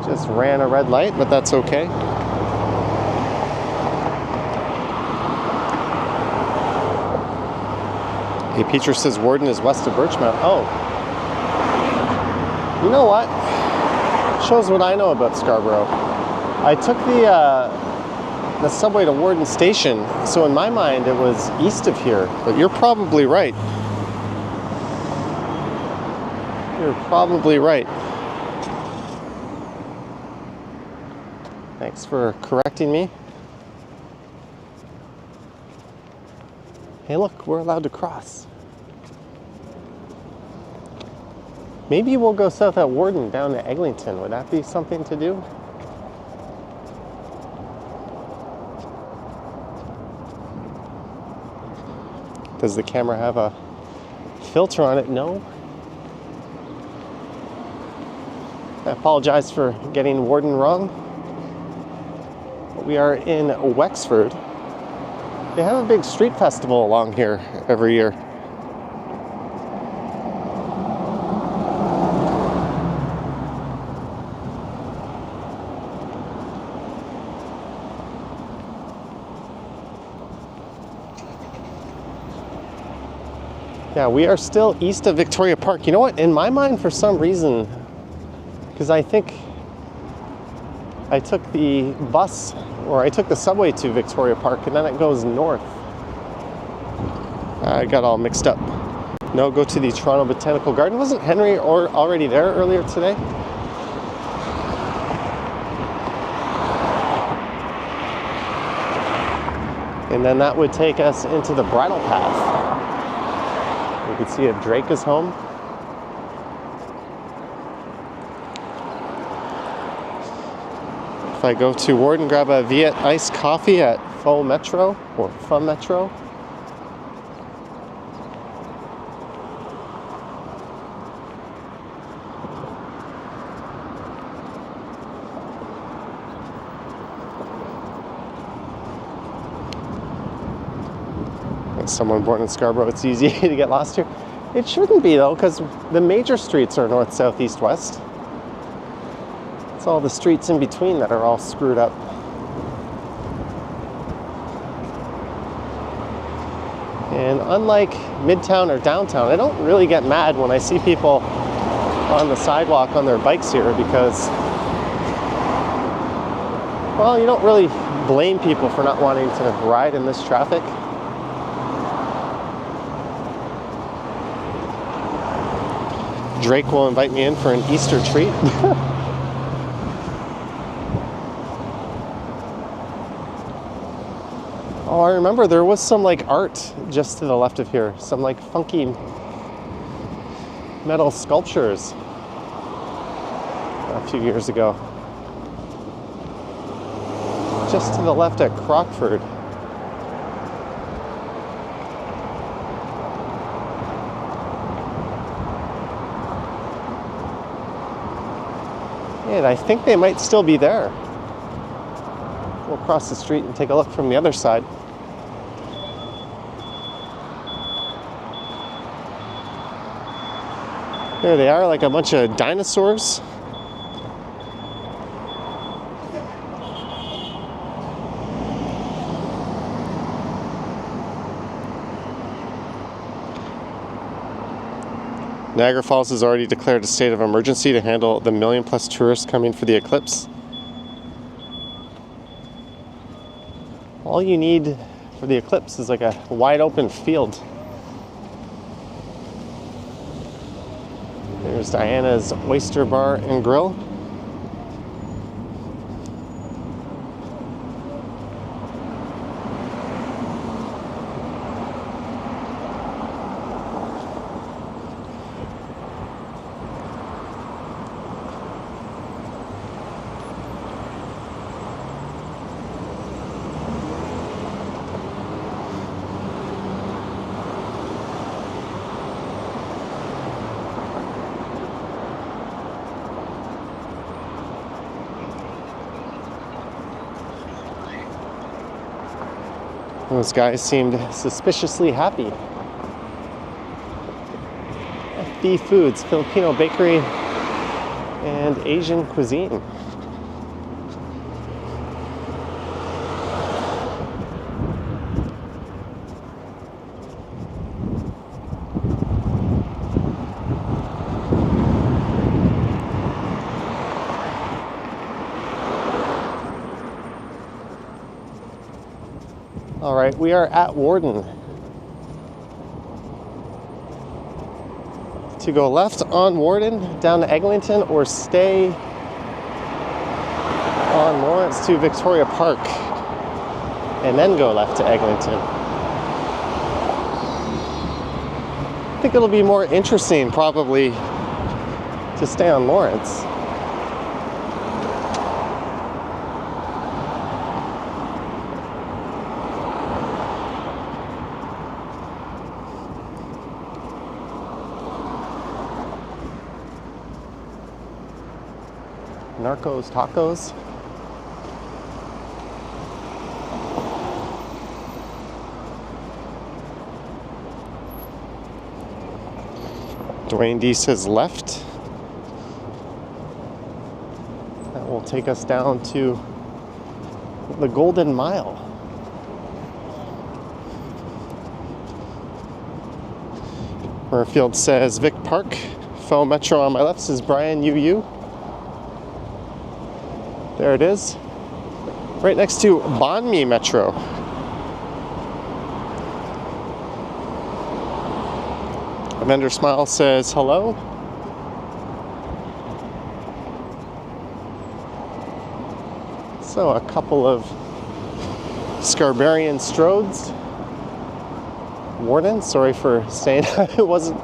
just ran a red light, but that's okay. Hey, Peter says Warden is west of Birchmount. Oh. You know what? Shows what I know about Scarborough. I took the subway to Warden Station, so in my mind it was east of here, but you're probably right. You're probably right. Thanks for correcting me. Hey look, we're allowed to cross. Maybe we'll go south at Warden down to Eglinton. Would that be something to do? Does the camera have a filter on it? No. I apologize for getting Warden wrong. We are in Wexford. They have a big street festival along here every year. Yeah, we are still east of Victoria Park. You know what? In my mind, for some reason, because I think I took the bus, or I took the subway to Victoria Park, and then it goes north. I got all mixed up. No, go to the Toronto Botanical Garden. Wasn't Henry already there earlier today? And then that would take us into the bridle path. We could see if Drake is home. If I go to Warden, grab a Viet iced coffee at Faux Metro or Fun Metro. As someone born in Scarborough, it's easy to get lost here. It shouldn't be though, because the major streets are north, south, east, west. It's all the streets in between that are all screwed up. And unlike Midtown or downtown, I don't really get mad when I see people on the sidewalk on their bikes here because, well, you don't really blame people for not wanting to ride in this traffic. Drake will invite me in for an Easter treat. Oh, I remember there was some like art just to the left of here. Some like funky metal sculptures a few years ago. Just to the left at Crockford. And I think they might still be there. We'll cross the street and take a look from the other side. There they are, like a bunch of dinosaurs. Niagara Falls has already declared a state of emergency to handle the 1 million+ tourists coming for the eclipse. All you need for the eclipse is like a wide open field. There's Diana's Oyster Bar and Grill. Those guys seemed suspiciously happy. FB Foods, Filipino bakery, and Asian cuisine. All right, we are at Warden. To go left on Warden, down to Eglinton, or stay on Lawrence to Victoria Park, and then go left to Eglinton. I think it'll be more interesting, probably, to stay on Lawrence. Narcos Tacos. Dwayne D says left. That will take us down to the Golden Mile. Murfield says Vic Park. Faux Metro on my left says Brian UU. There it is. Right next to Banh Mi Metro. Vendor Smile says hello. So a couple of Scarbarian stroads. Warden, sorry for saying I wasn't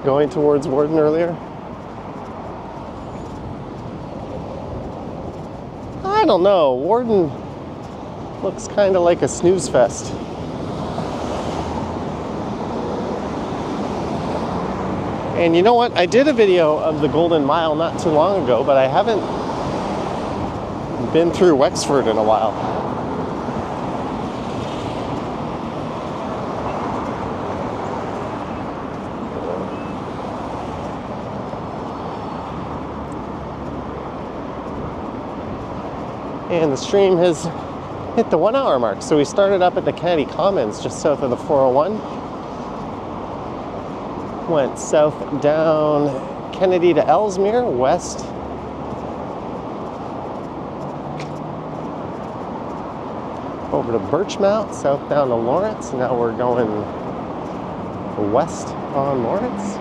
going towards Warden earlier. I don't know, Warden looks kind of like a snooze fest. And you know what? I did a video of the Golden Mile not too long ago, but I haven't been through Wexford in a while. And the stream has hit the 1 hour mark. So we started up at the Kennedy Commons just south of the 401. Went south down Kennedy to Ellesmere, west. Over to Birchmount, south down to Lawrence. Now we're going west on Lawrence.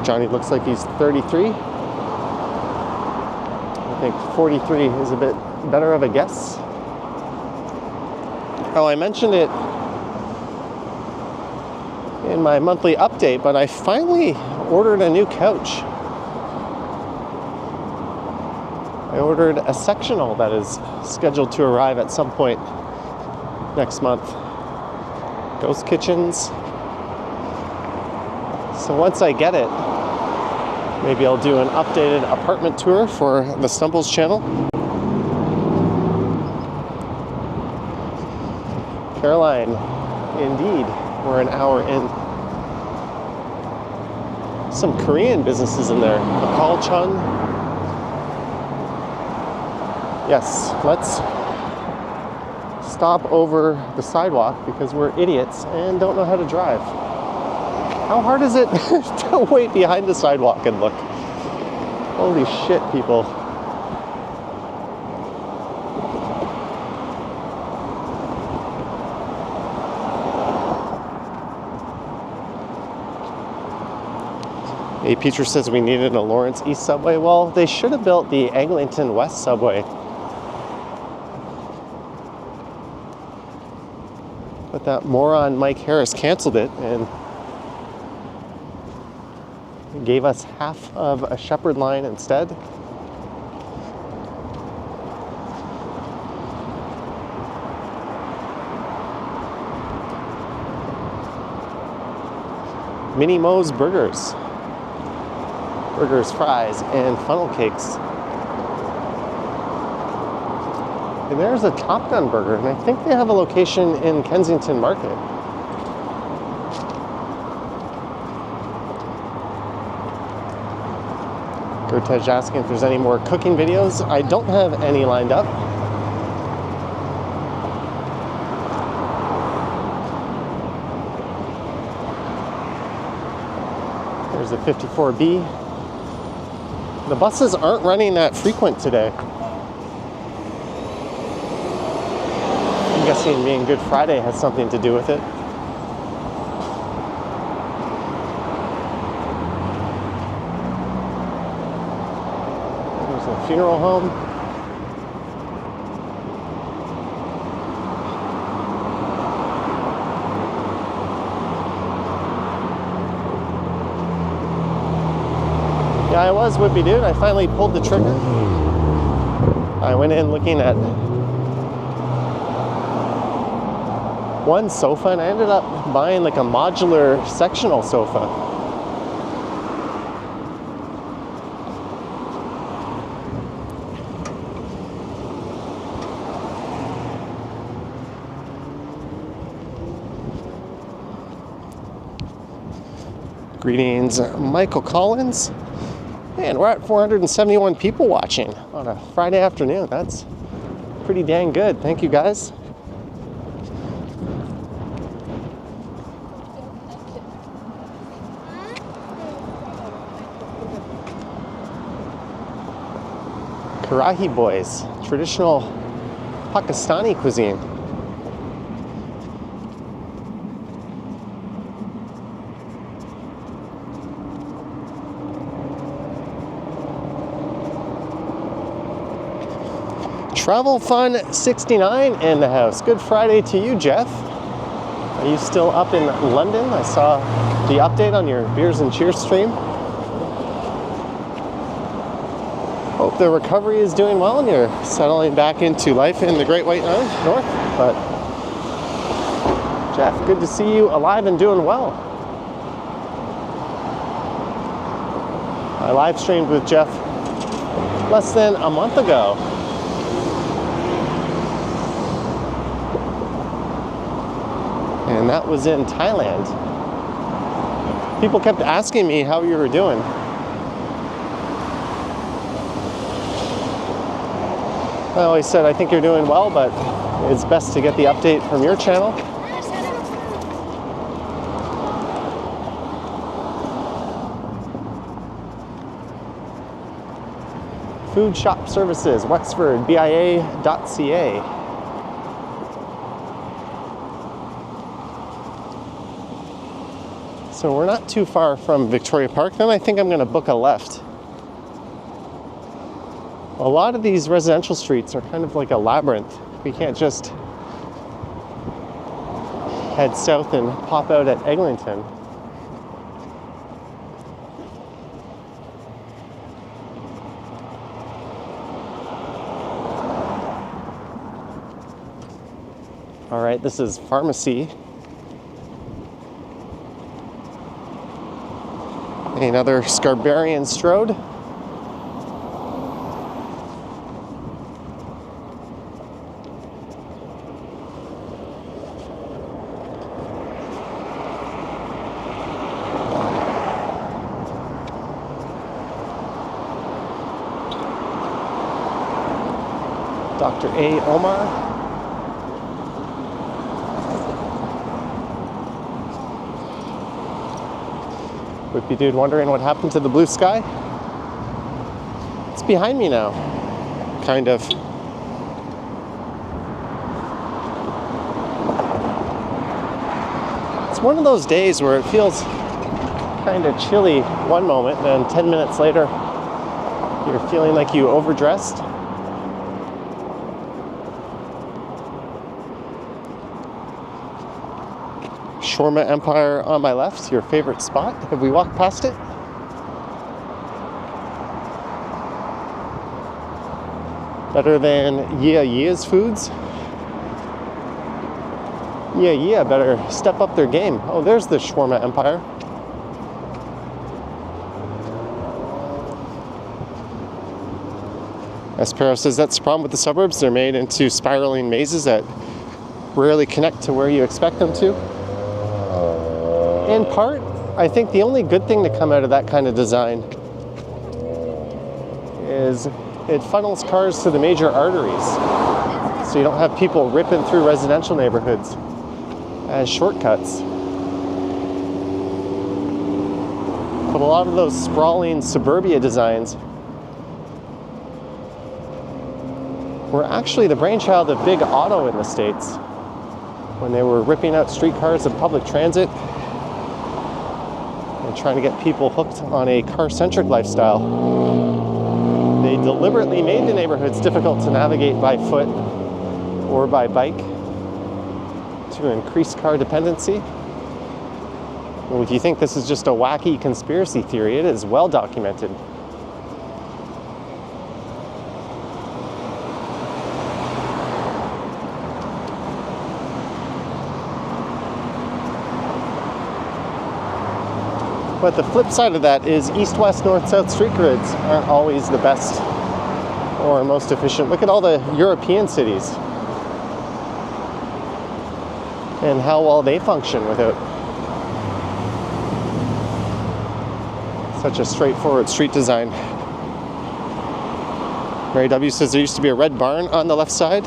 Johnny looks like he's 33. I think 43 is a bit better of a guess. Oh, I mentioned it in my monthly update, but I finally ordered a new couch. I ordered a sectional that is scheduled to arrive at some point next month. Ghost Kitchens. So once I get it, maybe I'll do an updated apartment tour for the Stumbles channel. Caroline, indeed. We're an hour in. Some Korean businesses in there. Chun. Yes, let's stop over the sidewalk because we're idiots and don't know how to drive. How hard is it to wait behind the sidewalk and look? Holy shit, people. A. Peters says we needed a Lawrence East subway. Well, they should have built the Eglinton West subway. But that moron Mike Harris canceled it and gave us half of a Shepherd line instead. Minnie Mo's Burgers. Burgers, fries, and funnel cakes. And there's a Top Gun Burger, and I think they have a location in Kensington Market. Gertej asking if there's any more cooking videos. I don't have any lined up. There's the 54B. The buses aren't running that frequent today. I'm guessing being Good Friday has something to do with it. There's a funeral home. Yeah, I was whippy dude. I finally pulled the trigger. I went in looking at one sofa and I ended up buying like a modular sectional sofa. Greetings, Michael Collins. And we're at 471 people watching on a Friday afternoon. That's pretty dang good. Thank you, guys. Karahi boys, traditional Pakistani cuisine. Travel Fun 69 in the house. Good Friday to you, Jeff. Are you still up in London? I saw the update on your Beers and Cheers stream. Hope the recovery is doing well and you're settling back into life in the Great White North. But Jeff, good to see you alive and doing well. I live streamed with Jeff less than a month ago. And that was in Thailand. People kept asking me how you were doing. I always said I think you're doing well, but it's best to get the update from your channel. Food Shop Services, Wexford, BIA.ca. So we're not too far from Victoria Park. Then I think I'm going to book a left. A lot of these residential streets are kind of like a labyrinth. We can't just head south and pop out at Eglinton. All right, this is Pharmacy. Another Scarbarian Strode. Dr. A. Omar. Whippy dude wondering what happened to the blue sky? It's behind me now, kind of. It's one of those days where it feels kind of chilly one moment, and 10 minutes later, you're feeling like you overdressed. Shawarma Empire on my left, your favorite spot. Have we walked past it? Better than Yeah's Foods? Yeah, better step up their game. Oh, there's the Shawarma Empire. Espero says that's the problem with the suburbs. They're made into spiraling mazes that rarely connect to where you expect them to. In part, I think the only good thing to come out of that kind of design is it funnels cars to the major arteries. So you don't have people ripping through residential neighborhoods as shortcuts. But a lot of those sprawling suburbia designs were actually the brainchild of Big Auto in the States when they were ripping out streetcars and public transit and trying to get people hooked on a car-centric lifestyle. They deliberately made the neighborhoods difficult to navigate by foot or by bike to increase car dependency. Well, if you think this is just a wacky conspiracy theory, it is well documented. But the flip side of that is east-west, north-south street grids aren't always the best or most efficient. Look at all the European cities and how well they function without Such a straightforward street design. Mary W says there used to be a red barn on the left side.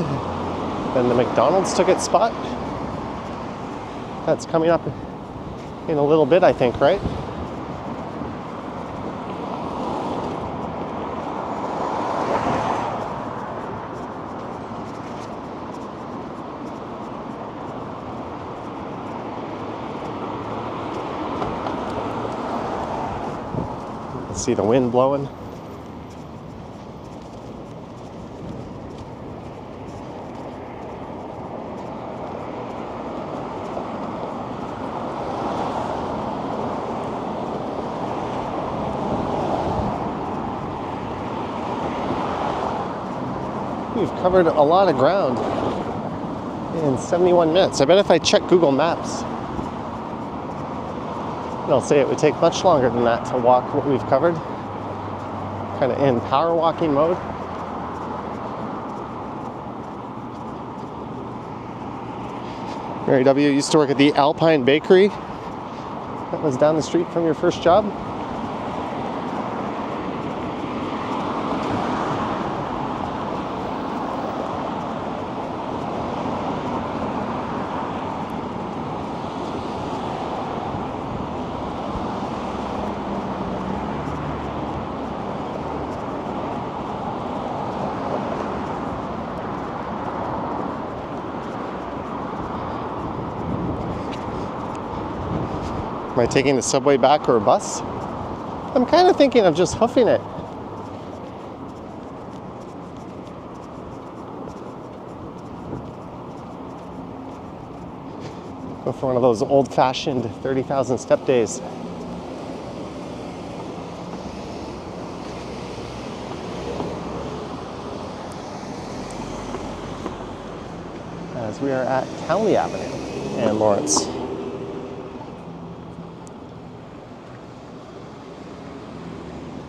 Then the McDonald's took its spot. That's coming up in a little bit, I think, right? See the wind blowing. We've covered a lot of ground in 71 minutes. I bet if I check Google Maps, it'll say it would take much longer than that to walk what we've covered. Kind of in power walking mode. Mary W. used to work at the Alpine Bakery. That was down the street from your first job. Am I taking the subway back or a bus? I'm kind of thinking of just hoofing it. Go for one of those old-fashioned 30,000 step days. As we are at Townley Avenue and Lawrence.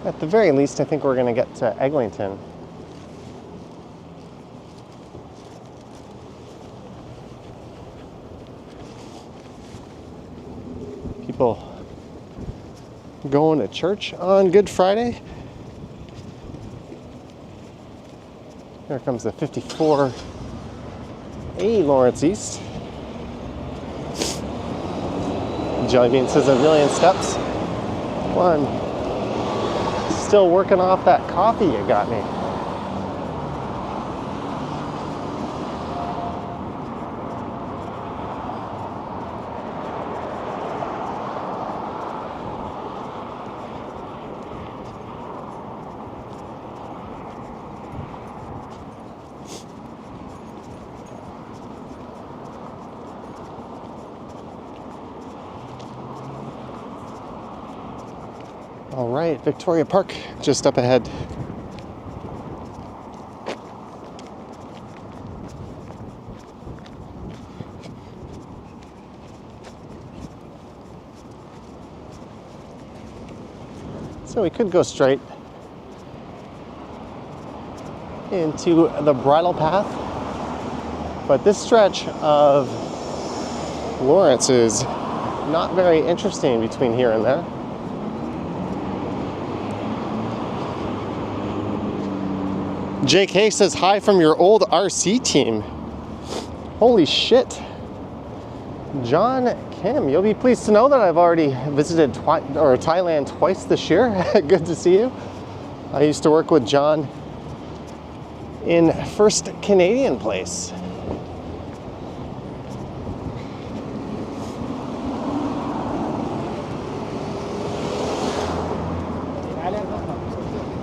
At the very least, I think we're going to get to Eglinton. People going to church on Good Friday. Here comes the 54A Lawrence East. Jellybean says 1,000,000 steps. One. Still working off that coffee you got me. All right, Victoria Park, just up ahead. So we could go straight into the bridle path, but this stretch of Lawrence is not very interesting between here and there. JK says hi from your old RC team. Holy shit. John Kim, you'll be pleased to know that I've already visited Thailand twice this year. Good to see you. I used to work with John in First Canadian Place.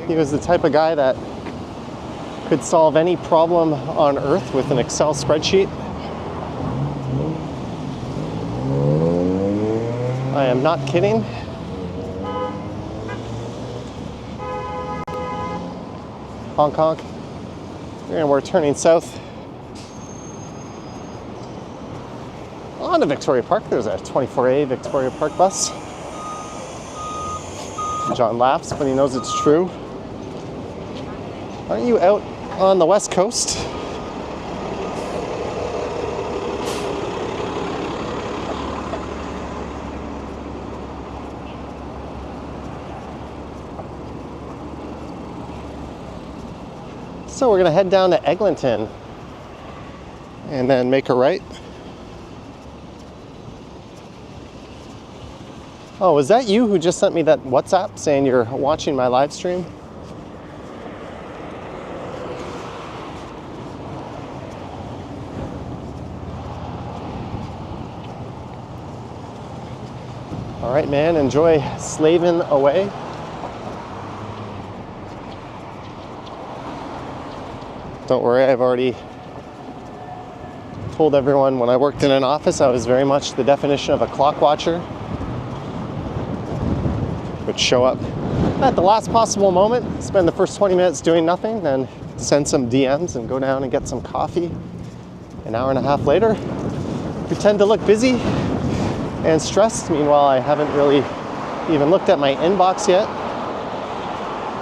He was the type of guy that could solve any problem on Earth with an Excel spreadsheet. I am not kidding. Honk honk. And we're turning south onto Victoria Park. There's a 24A Victoria Park bus. John laughs, but he knows it's true. Aren't you out on the West Coast? So we're gonna head down to Eglinton and then make a right. Oh, was that you who just sent me that WhatsApp saying you're watching my live stream? All right, man, enjoy slaving away. Don't worry, I've already told everyone when I worked in an office, I was very much the definition of a clock watcher. Would show up at the last possible moment, spend the first 20 minutes doing nothing, then send some DMs and go down and get some coffee. An hour and a half later, pretend to look busy and stressed. Meanwhile, I haven't really even looked at my inbox yet.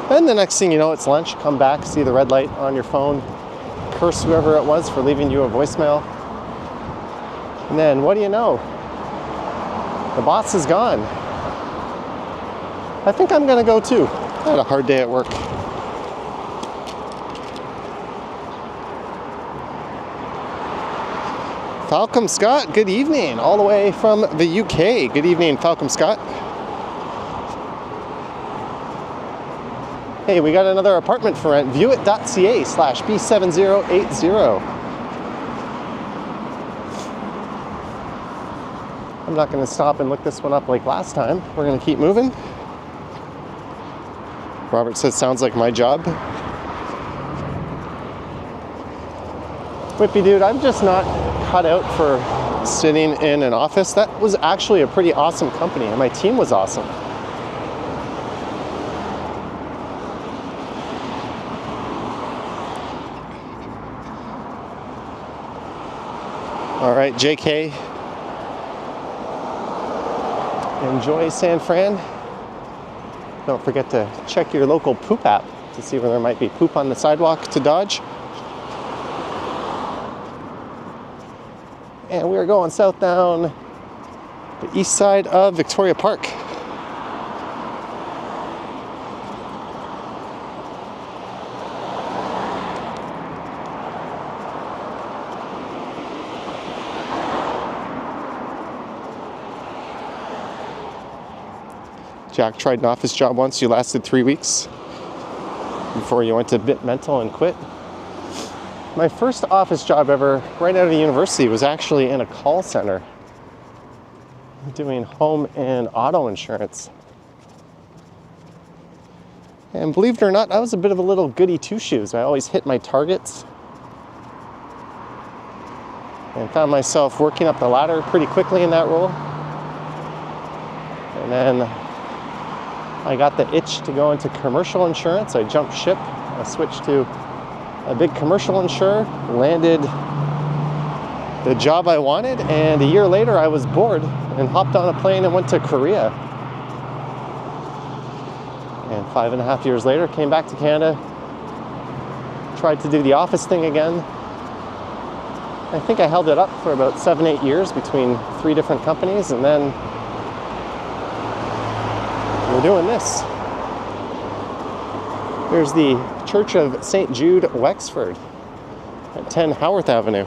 And the next thing you know, it's lunch. Come back, see the red light on your phone, curse whoever it was for leaving you a voicemail. And then, what do you know? The boss is gone. I think I'm gonna go too. I had a hard day at work. Falcom Scott, good evening, all the way from the UK. Good evening, Falcom Scott. Hey, we got another apartment for rent. viewit.ca/B7080. I'm not going to stop and look this one up like last time. We're going to keep moving. Robert says, sounds like my job. Whippy dude, I'm just not cut out for sitting in an office. That was actually a pretty awesome company, and my team was awesome. All right, JK. Enjoy San Fran. Don't forget to check your local poop app to see where there might be poop on the sidewalk to dodge. And we're going south down the east side of Victoria Park. Jack tried an office job once. You lasted 3 weeks before you went a bit mental and quit. My first office job ever, right out of university, was actually in a call center doing home and auto insurance. And believe it or not, I was a bit of a little goody two-shoes. I always hit my targets and found myself working up the ladder pretty quickly in that role. And then I got the itch to go into commercial insurance. I jumped ship. I switched to a big commercial insurer, landed the job I wanted, and a year later I was bored and hopped on a plane and went to Korea. And 5.5 years later, came back to Canada, tried to do the office thing again. I think I held it up for about 7-8 years between 3 different companies, and then we're doing this. There's the Church of St. Jude, Wexford, at 10 Haworth Avenue.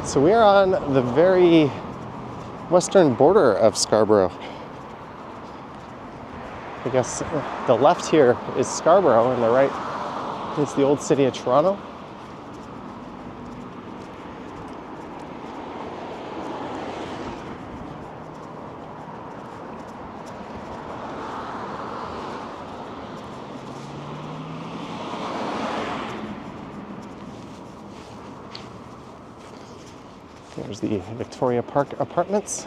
So we are on the very western border of Scarborough. I guess the left here is Scarborough and the right is the old city of Toronto. There's the Victoria Park Apartments.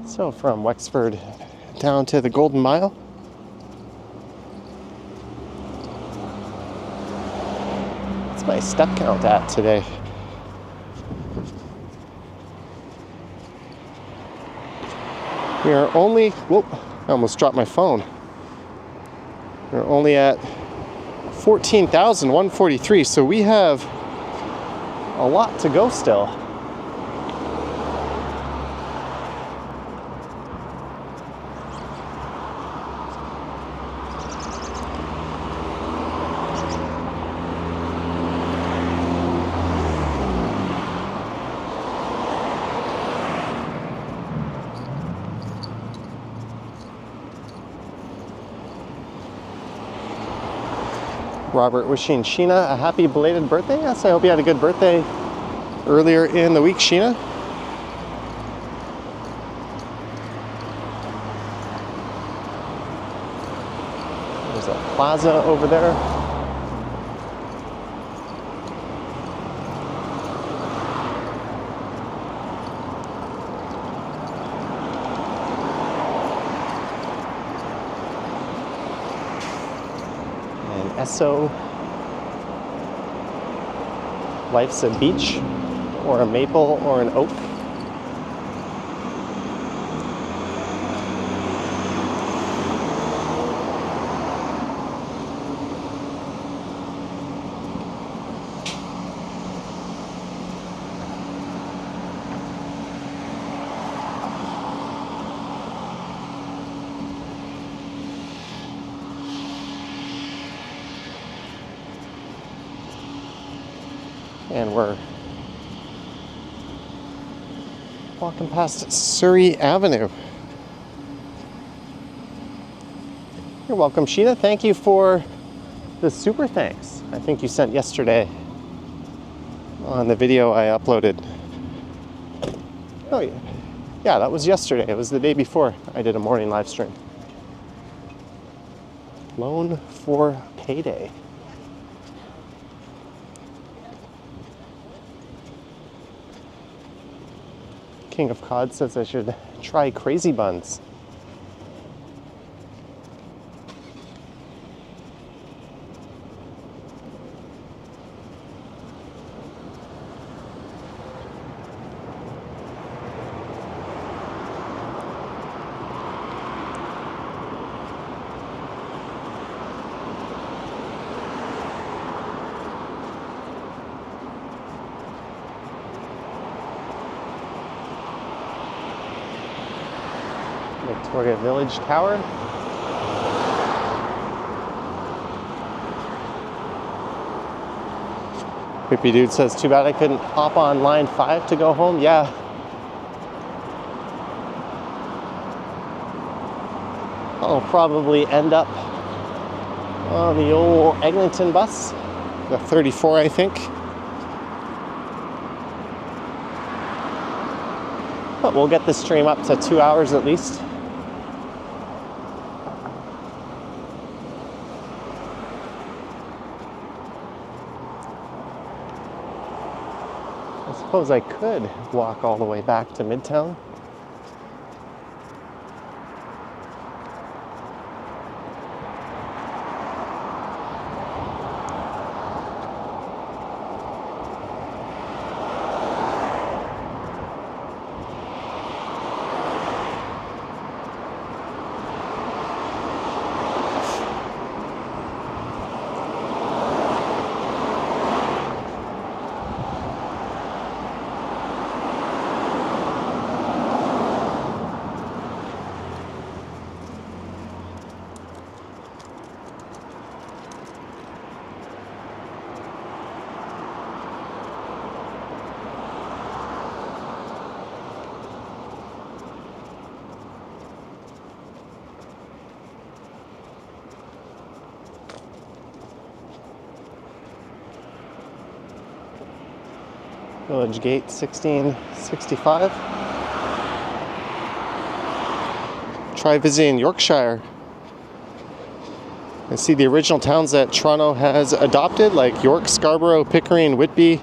So from Wexford down to the Golden Mile. What's my step count at today? We are only, whoop, I almost dropped my phone. We're only at 14,143, so we have a lot to go still. Robert wishing Sheena a happy belated birthday. Yes, I hope you had a good birthday earlier in the week, Sheena. There's a plaza over there. So, life's a beech, or a maple, or an oak. And we're walking past Surrey Avenue. You're welcome, Sheena. Thank you for the super thanks I think you sent yesterday on the video I uploaded. Oh, yeah. Yeah, that was yesterday. It was the day before I did a morning live stream. Loan for payday. King of Cod says I should try crazy buns. Victoria Village Tower. Creepy dude says, too bad I couldn't hop on line 5 to go home. Yeah. I'll probably end up on the old Eglinton bus, the 34, I think. But we'll get this stream up to 2 hours at least. I suppose I could walk all the way back to Midtown. Village Gate 1665. Try visiting Yorkshire. I see the original towns that Toronto has adopted, like York, Scarborough, Pickering, Whitby,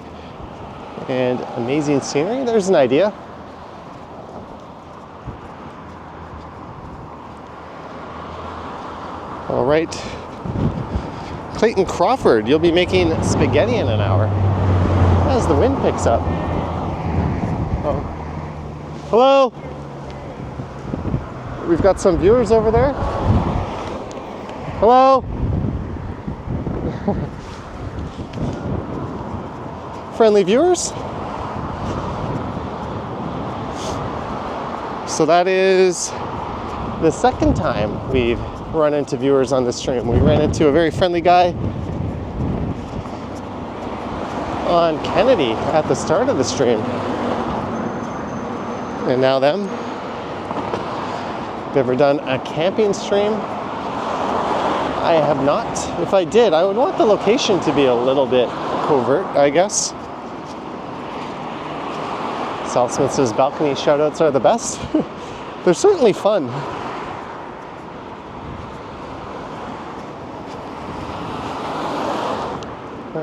and amazing scenery. There's an idea. All right. Clayton Crawford, you'll be making spaghetti in an hour. As the wind picks up. Oh. Hello? We've got some viewers over there. Hello? Friendly viewers. So that is the second time we've run into viewers on the stream. We ran into a very friendly guy on Kennedy at the start of the stream. And now them. Have you ever done a camping stream? I have not. If I did, I would want the location to be a little bit covert, I guess. Southsmith says balcony shoutouts are the best. They're certainly fun.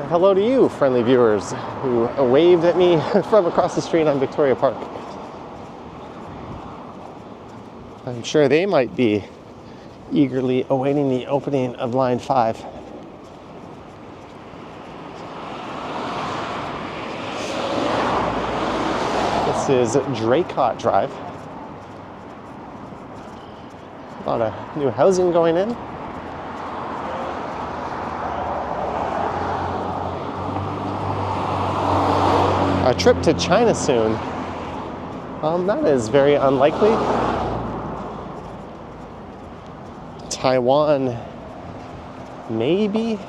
Hello to you, friendly viewers, who waved at me from across the street on Victoria Park. I'm sure they might be eagerly awaiting the opening of Line 5. This is Draycott Drive. A lot of new housing going in. A trip to China soon. That is very unlikely. Taiwan, maybe.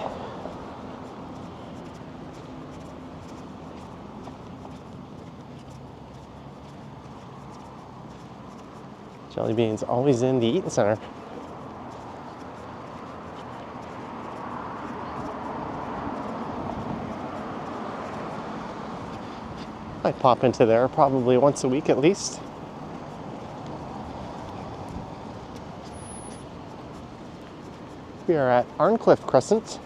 Jelly beans always in the Eaton Center. I pop into there probably once a week at least. We are at Arncliffe Crescent.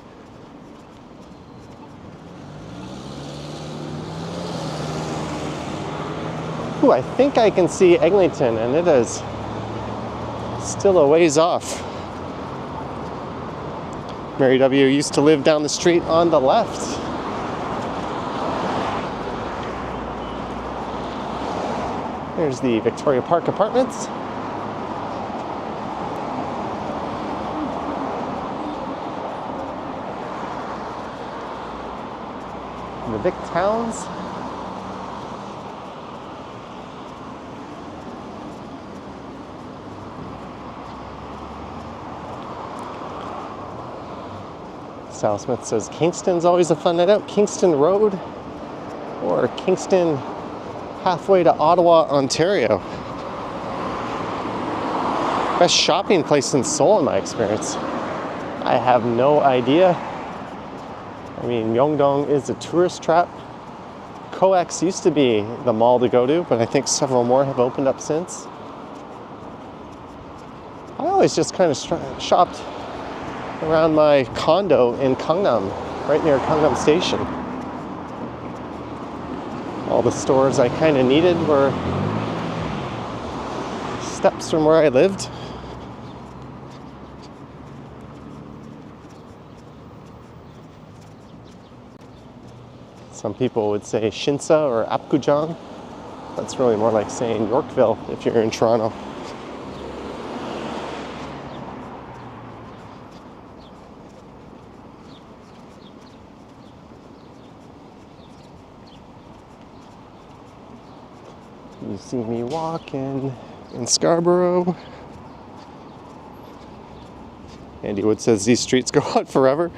Ooh, I think I can see Eglinton, and it is still a ways off. Mary W. used to live down the street on the left. There's the Victoria Park Apartments. The Vic Towns. Southsmith says Kingston's always a fun night out. Kingston Road or Kingston halfway to Ottawa, Ontario. Best shopping place in Seoul in my experience. I have no idea. I mean, Myeongdong is a tourist trap. Coex used to be the mall to go to, but I think several more have opened up since. I always just kind of shopped around my condo in Gangnam, right near Gangnam Station. All the stores I kind of needed were steps from where I lived. Some people would say Shinsa or Apgujeong. That's really more like saying Yorkville if you're in Toronto. You see me walking in Scarborough. Andy Wood says these streets go on forever.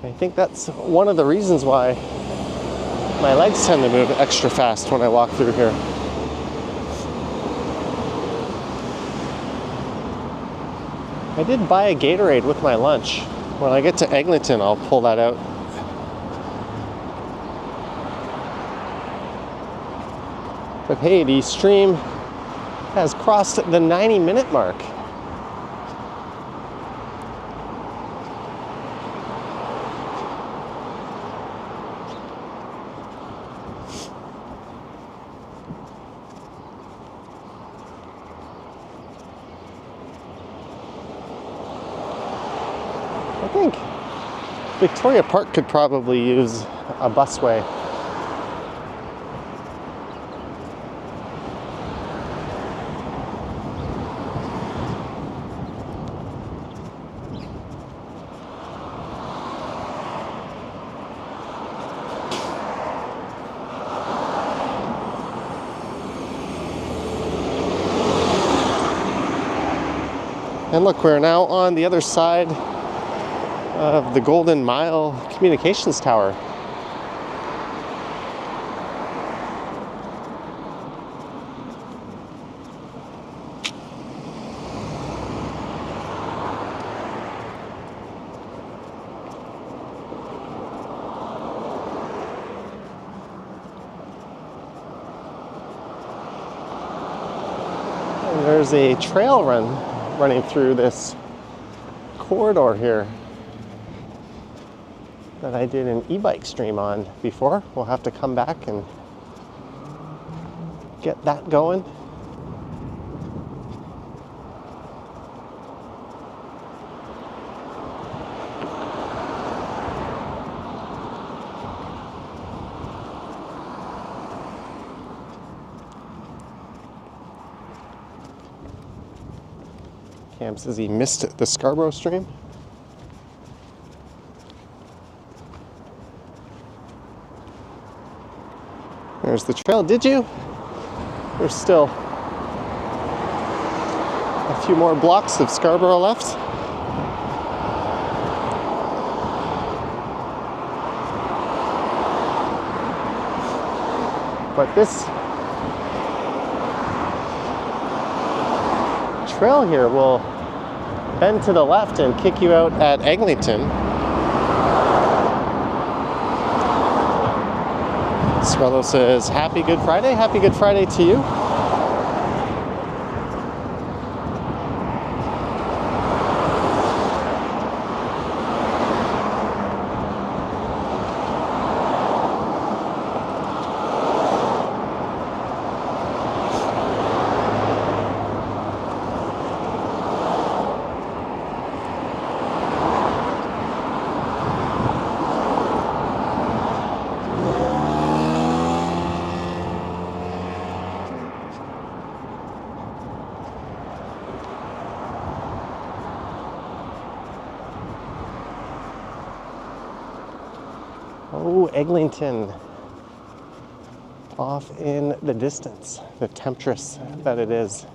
I think that's one of the reasons why my legs tend to move extra fast when I walk through here. I did buy a Gatorade with my lunch. When I get to Eglinton, I'll pull that out. But hey, the stream has crossed the 90-minute mark. I think Victoria Park could probably use a busway. And look, we're now on the other side of the Golden Mile Communications Tower. And there's a trail running through this corridor here that I did an e-bike stream on before. We'll have to come back and get that going. Cam says he missed the Scarborough stream. There's the trail. Did you? There's still a few more blocks of Scarborough left. But this trail here will bend to the left and kick you out at Eglinton. Swello says, happy Good Friday. Happy Good Friday to you. Oh, Eglinton, off in the distance, the temptress that it is.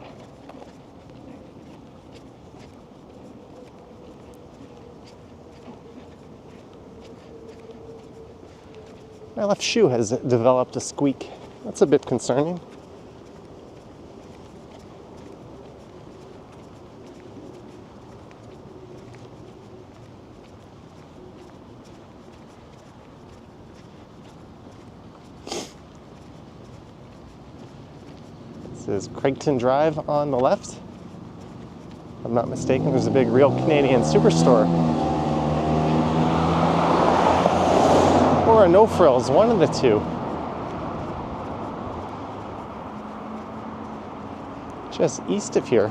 My left shoe has developed a squeak. That's a bit concerning. This is Craigton Drive on the left. If I'm not mistaken, there's a big Real Canadian Superstore. Or a No Frills, one of the two. Just east of here.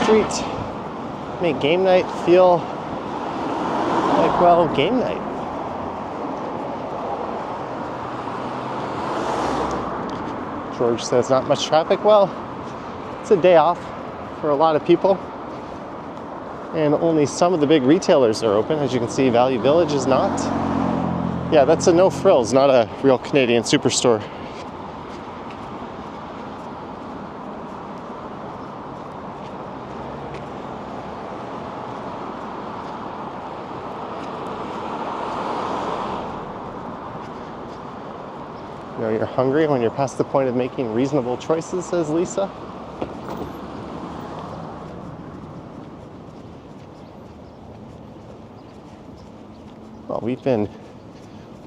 Street make game night feel like, well, game night. George says not much traffic. Well, it's a day off for a lot of people, and only some of the big retailers are open. As you can see, Value Village is not. Yeah, that's a No Frills, not a Real Canadian Superstore. You know, you're hungry when you're past the point of making reasonable choices, says Lisa. Well, we've been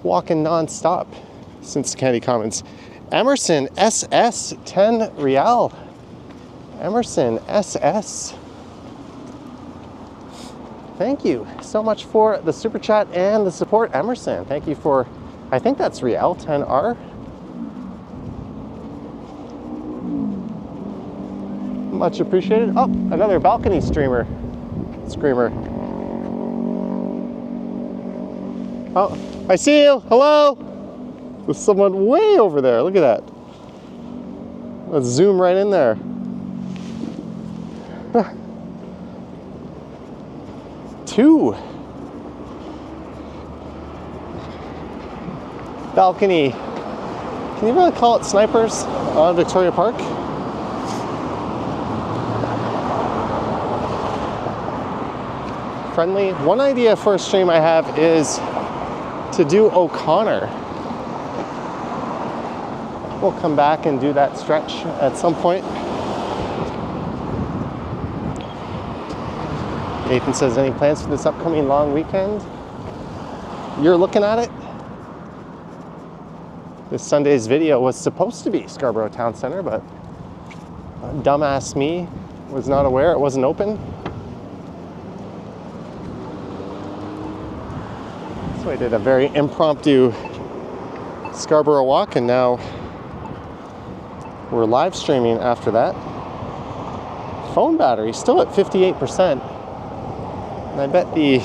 walking non-stop since Candy Commons. Emerson SS, 10 Real. Emerson SS. Thank you so much for the super chat and the support, Emerson. Thank you for, I think that's Real, 10R. Much appreciated. Oh, another balcony screamer. Oh, I see you. Hello. There's someone way over there. Look at that. Let's zoom right in there. Two. Balcony. Can you really call it snipers on Victoria Park? Friendly. One idea for a stream I have is to do O'Connor. We'll come back and do that stretch at some point. Nathan says, any plans for this upcoming long weekend? You're looking at it? This Sunday's video was supposed to be Scarborough Town Centre, but dumbass me was not aware it wasn't open. So I did a very impromptu Scarborough walk, and now we're live streaming after that. Phone battery still at 58%. And I bet the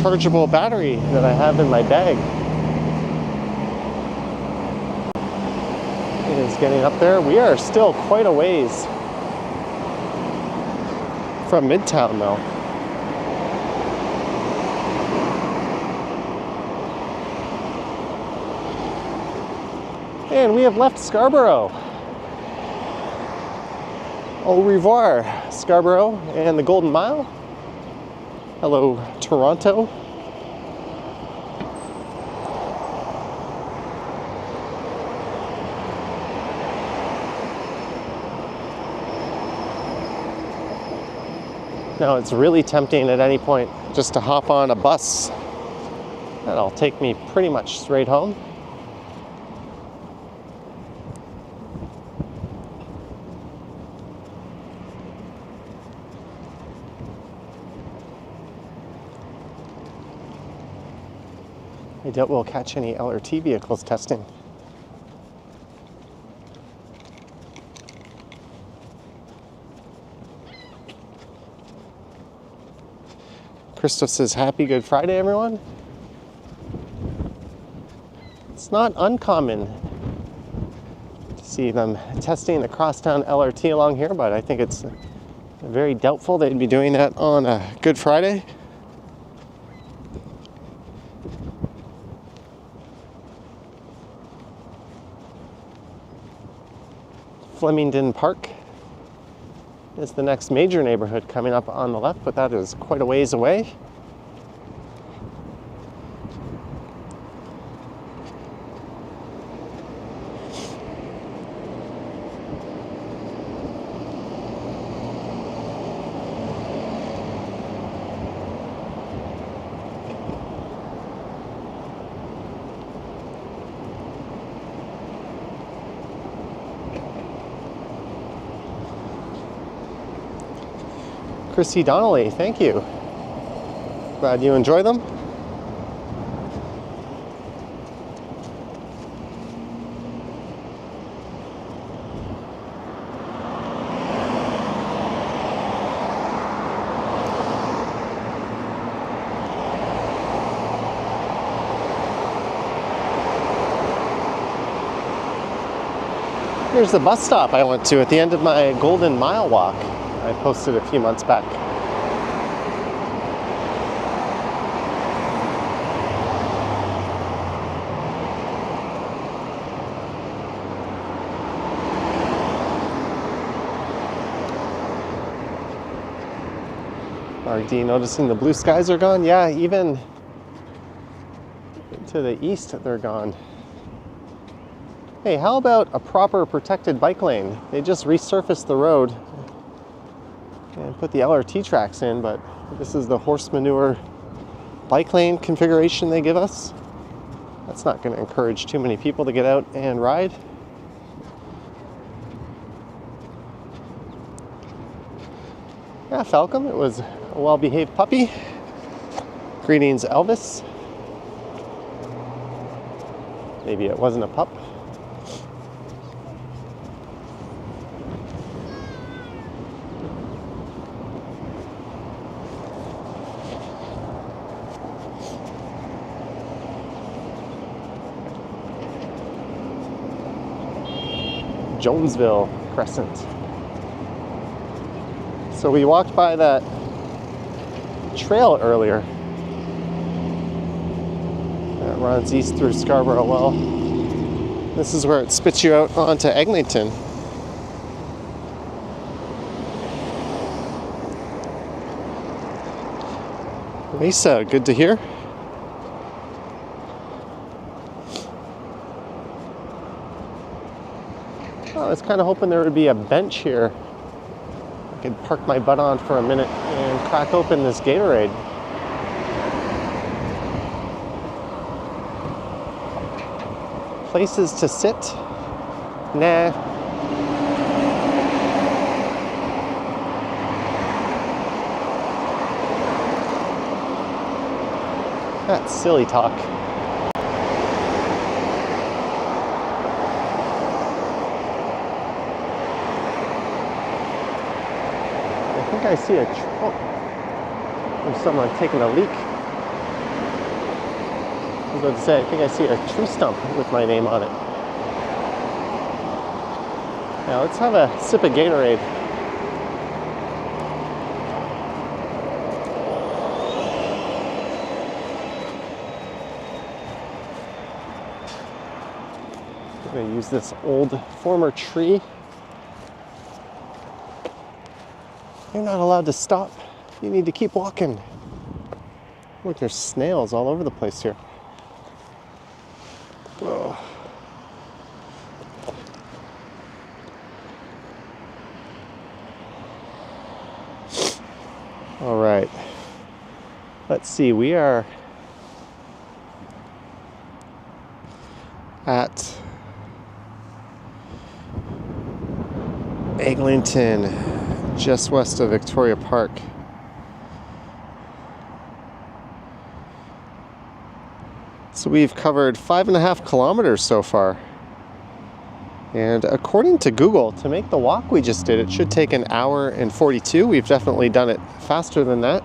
chargeable battery that I have in my bag is getting up there. We are still quite a ways from Midtown though. And we have left Scarborough. Au revoir, Scarborough and the Golden Mile. Hello, Toronto. Now it's really tempting at any point just to hop on a bus. That'll take me pretty much straight home. I doubt we'll catch any LRT vehicles testing. Christoph says, happy Good Friday, everyone. It's not uncommon to see them testing the crosstown LRT along here, but I think it's very doubtful they'd be doing that on a Good Friday. Flemington Park is the next major neighborhood coming up on the left, but that is quite a ways away. Chrissy Donnelly, thank you. Glad you enjoy them. Here's the bus stop I went to at the end of my Golden Mile walk. I posted a few months back. RD noticing the blue skies are gone? Yeah, even to the east they're gone. Hey, how about a proper protected bike lane? They just resurfaced the road and put the LRT tracks in, but this is the horse manure bike lane configuration they give us. That's not going to encourage too many people to get out and ride. Yeah, Falcom, it was a well-behaved puppy. Greetings, Elvis. Maybe it wasn't a pup. Jonesville Crescent. So we walked by that trail earlier that runs east through Scarborough. Well, this is where it spits you out onto Eglinton. Lisa, good to hear. I was kind of hoping there would be a bench here I could park my butt on for a minute and crack open this Gatorade. Places to sit? Nah. That's silly talk. I think I see a trunk. There's someone taking a leak. I was about to say, I think I see a tree stump with my name on it. Now let's have a sip of Gatorade. I'm going to use this old former tree. You're not allowed to stop. You need to keep walking. Look, there's snails all over the place here. Oh. All right. Let's see. We are at Eglinton, just west of Victoria Park. So we've covered 5.5 kilometers so far. And according to Google, to make the walk we just did, it should take 1 hour and 42. We've definitely done it faster than that.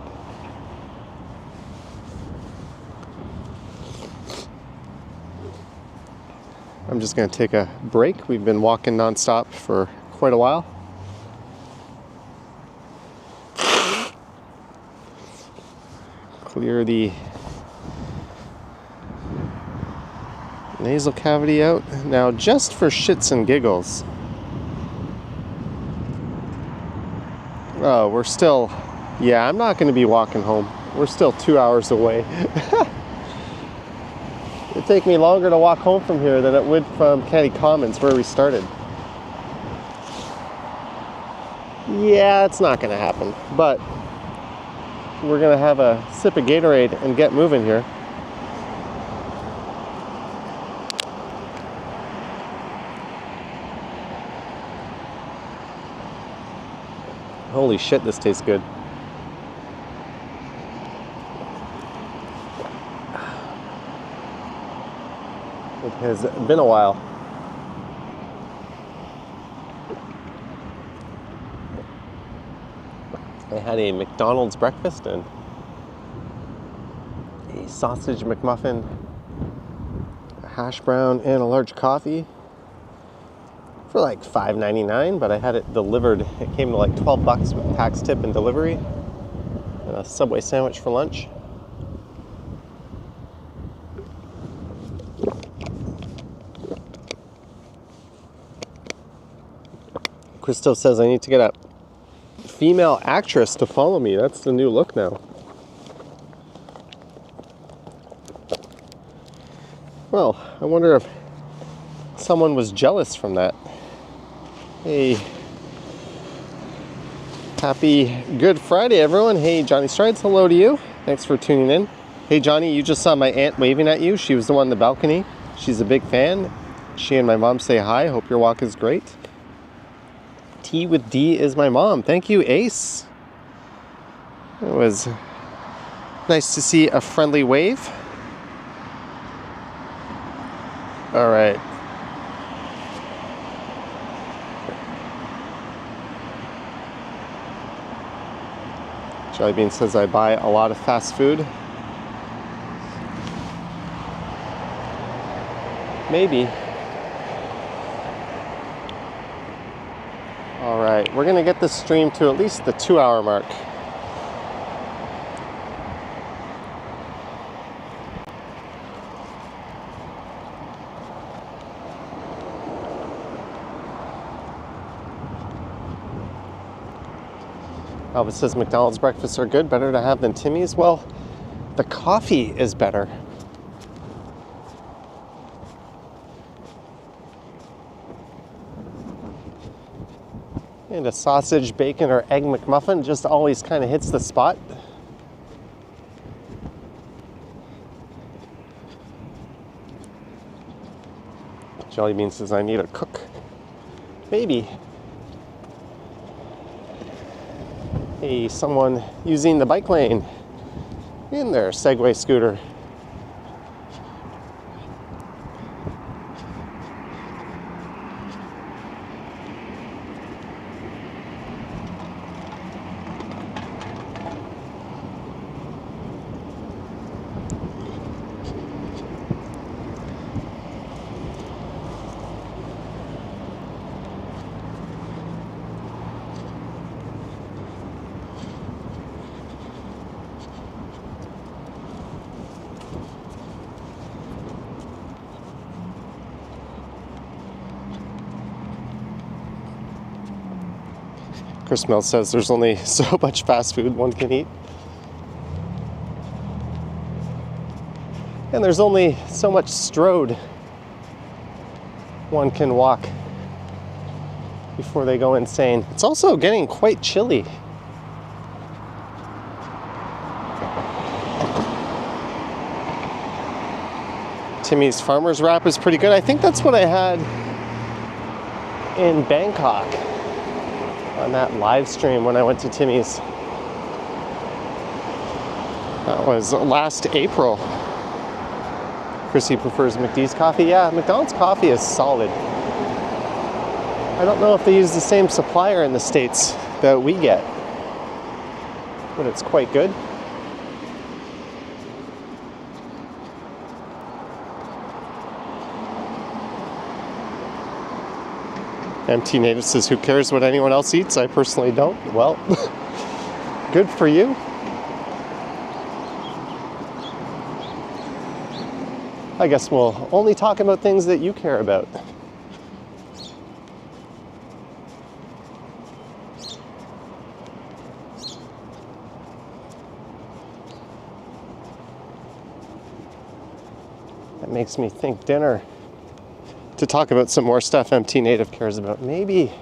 I'm just going to take a break. We've been walking nonstop for quite a while. Clear the nasal cavity out. Now, just for shits and giggles. Oh, we're still... Yeah, I'm not going to be walking home. We're still 2 hours away. It'd take me longer to walk home from here than it would from Canny Commons, where we started. Yeah, it's not going to happen. But we're going to have a sip of Gatorade and get moving here. Holy shit, this tastes good. It has been a while. I had a McDonald's breakfast and a sausage McMuffin, a hash brown, and a large coffee for like $5.99, but I had it delivered. It came to like $12 with tax, tip, and delivery, and a Subway sandwich for lunch. Christo says I need to get a female actress to follow me. That's the new look now. Well, I wonder if someone was jealous from that. Hey, happy Good Friday, everyone. Hey, Johnny Strides, hello to you. Thanks for tuning in. Hey, Johnny, you just saw my aunt waving at you. She was the one in the balcony. She's a big fan. She and my mom say hi. Hope your walk is great. T with D is my mom. Thank you, Ace. It was nice to see a friendly wave. All right. Jelly Bean says I buy a lot of fast food. Maybe. right, we're gonna get this stream to at least the 2-hour mark. Elvis says McDonald's breakfasts are good, better to have than Timmy's. Well, the coffee is better. And a sausage, bacon, or egg McMuffin just always kind of hits the spot. Jelly Bean says I need a cook. Maybe. Hey, someone using the bike lane in their Segway scooter. Chris Mills says there's only so much fast food one can eat. And there's only so much strode one can walk before they go insane. It's also getting quite chilly. Timmy's Farmer's Wrap is pretty good. I think that's what I had in Bangkok on that live stream when I went to Timmy's. That was last April. Chrissy prefers McD's coffee. Yeah, McDonald's coffee is solid. I don't know if they use the same supplier in the States that we get, but it's quite good. MT Native says, who cares what anyone else eats? I personally don't. Well, good for you. I guess we'll only talk about things that you care about. That makes me think dinner. To talk about some more stuff MT Native cares about. Maybe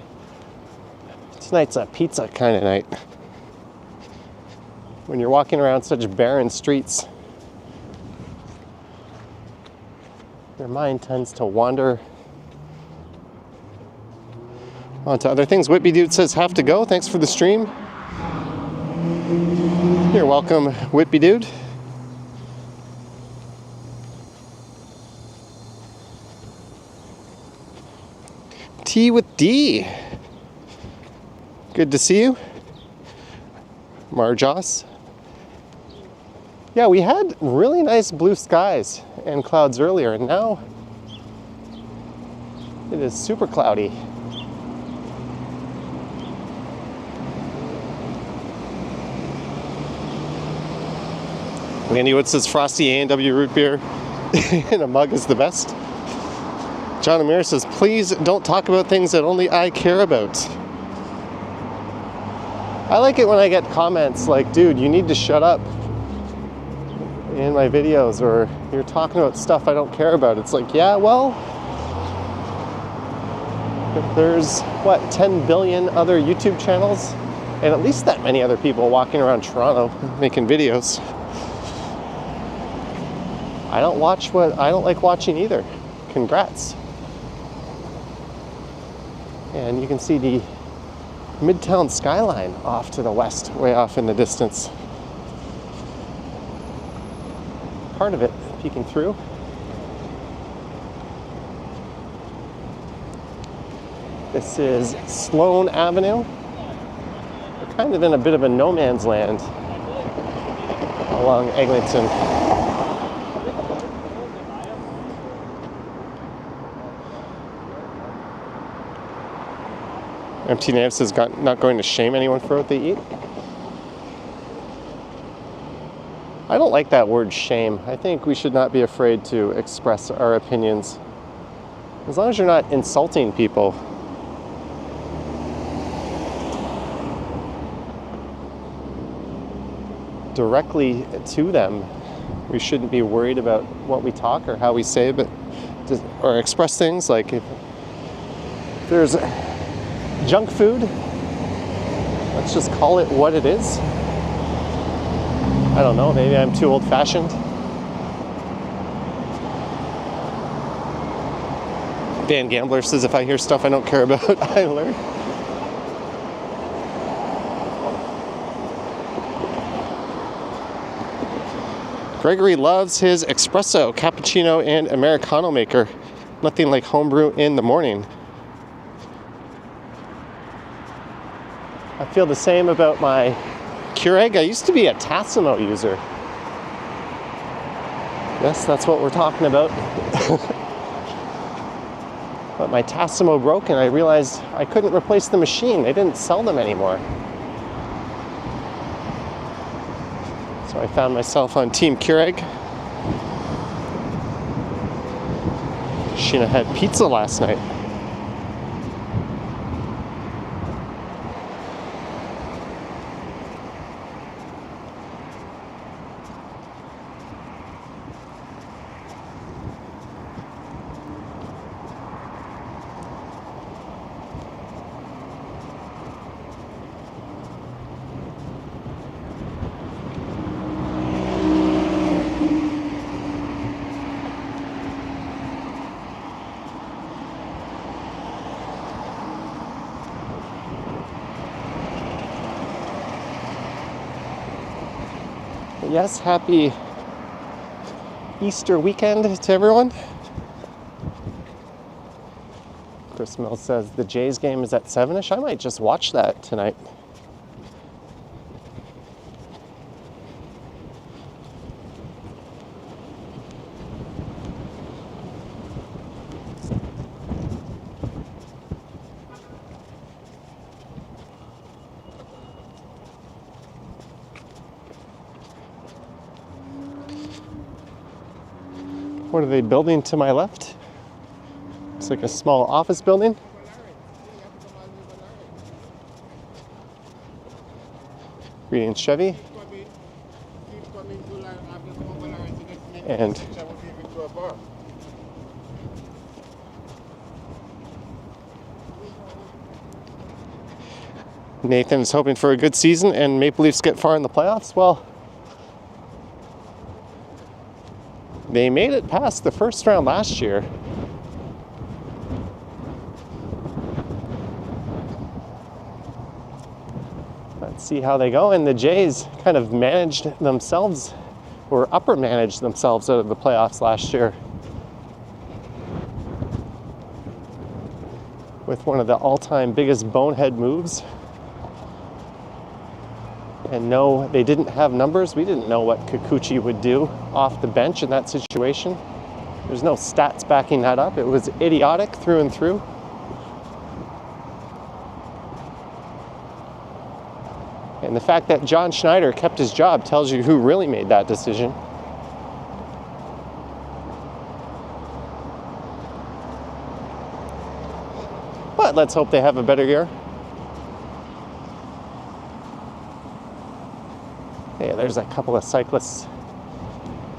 tonight's a pizza kind of night. When you're walking around such barren streets, your mind tends to wander onto other things. Whitby Dude says, have to go. Thanks for the stream. You're welcome, Whitby Dude. Tea with D. Good to see you. Marjoss. Yeah, we had really nice blue skies and clouds earlier, and now it is super cloudy. Andy Wood says frosty A&W root beer in a mug is the best. John Amir says, please don't talk about things that only I care about. I like it when I get comments like, dude, you need to shut up in my videos, or you're talking about stuff I don't care about. It's like, yeah, well, if there's, 10 billion other YouTube channels, and at least that many other people walking around Toronto making videos. I don't watch what I don't like watching either. Congrats. And you can see the Midtown skyline off to the west, way off in the distance. Part of it peeking through. This is Sloane Avenue. We're kind of in a bit of a no man's land along Eglinton. MT Naves is not going to shame anyone for what they eat. I don't like that word shame. I think we should not be afraid to express our opinions. As long as you're not insulting people. Directly to them. We shouldn't be worried about what we talk or how we say it, or express things. Like if there's junk food, let's just call it what it is. I don't know, maybe I'm too old-fashioned. Dan Gambler says if I hear stuff I don't care about, I learn. Gregory loves his espresso, cappuccino, and Americano maker. Nothing like homebrew in the morning. I feel the same about my Keurig. I used to be a Tassimo user. Yes, that's what we're talking about. But my Tassimo broke and I realized I couldn't replace the machine. They didn't sell them anymore. So I found myself on Team Keurig. Sheena had pizza last night. Yes, happy Easter weekend to everyone. Chris Mills says the Jays game is at 7-ish. I might just watch that tonight. What are they building to my left? It's like a small office building. Reading Chevy. And Nathan is hoping for a good season and Maple Leafs get far in the playoffs. Well, they made it past the first round last year. Let's see how they go. And the Jays kind of managed themselves, or upper managed themselves out of the playoffs last year with one of the all-time biggest bonehead moves. And no, they didn't have numbers. We didn't know what Kikuchi would do off the bench in that situation. There's no stats backing that up. It was idiotic through and through. And the fact that John Schneider kept his job tells you who really made that decision. But let's hope they have a better year. Yeah, there's a couple of cyclists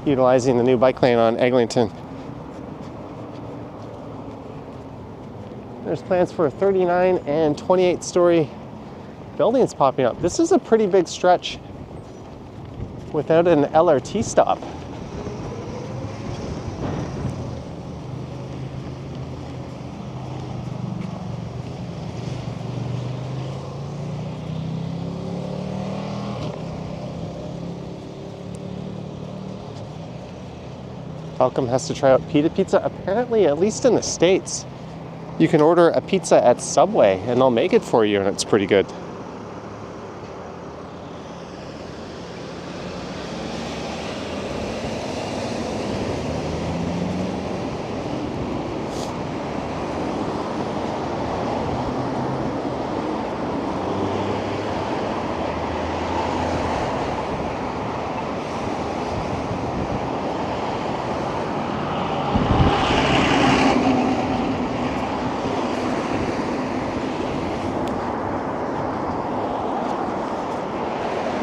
utilizing the new bike lane on Eglinton. There's plans for 39 and 28-story buildings popping up. This is a pretty big stretch without an LRT stop. Malcolm has to try out pita pizza. Apparently, at least in the States, you can order a pizza at Subway and they'll make it for you and it's pretty good.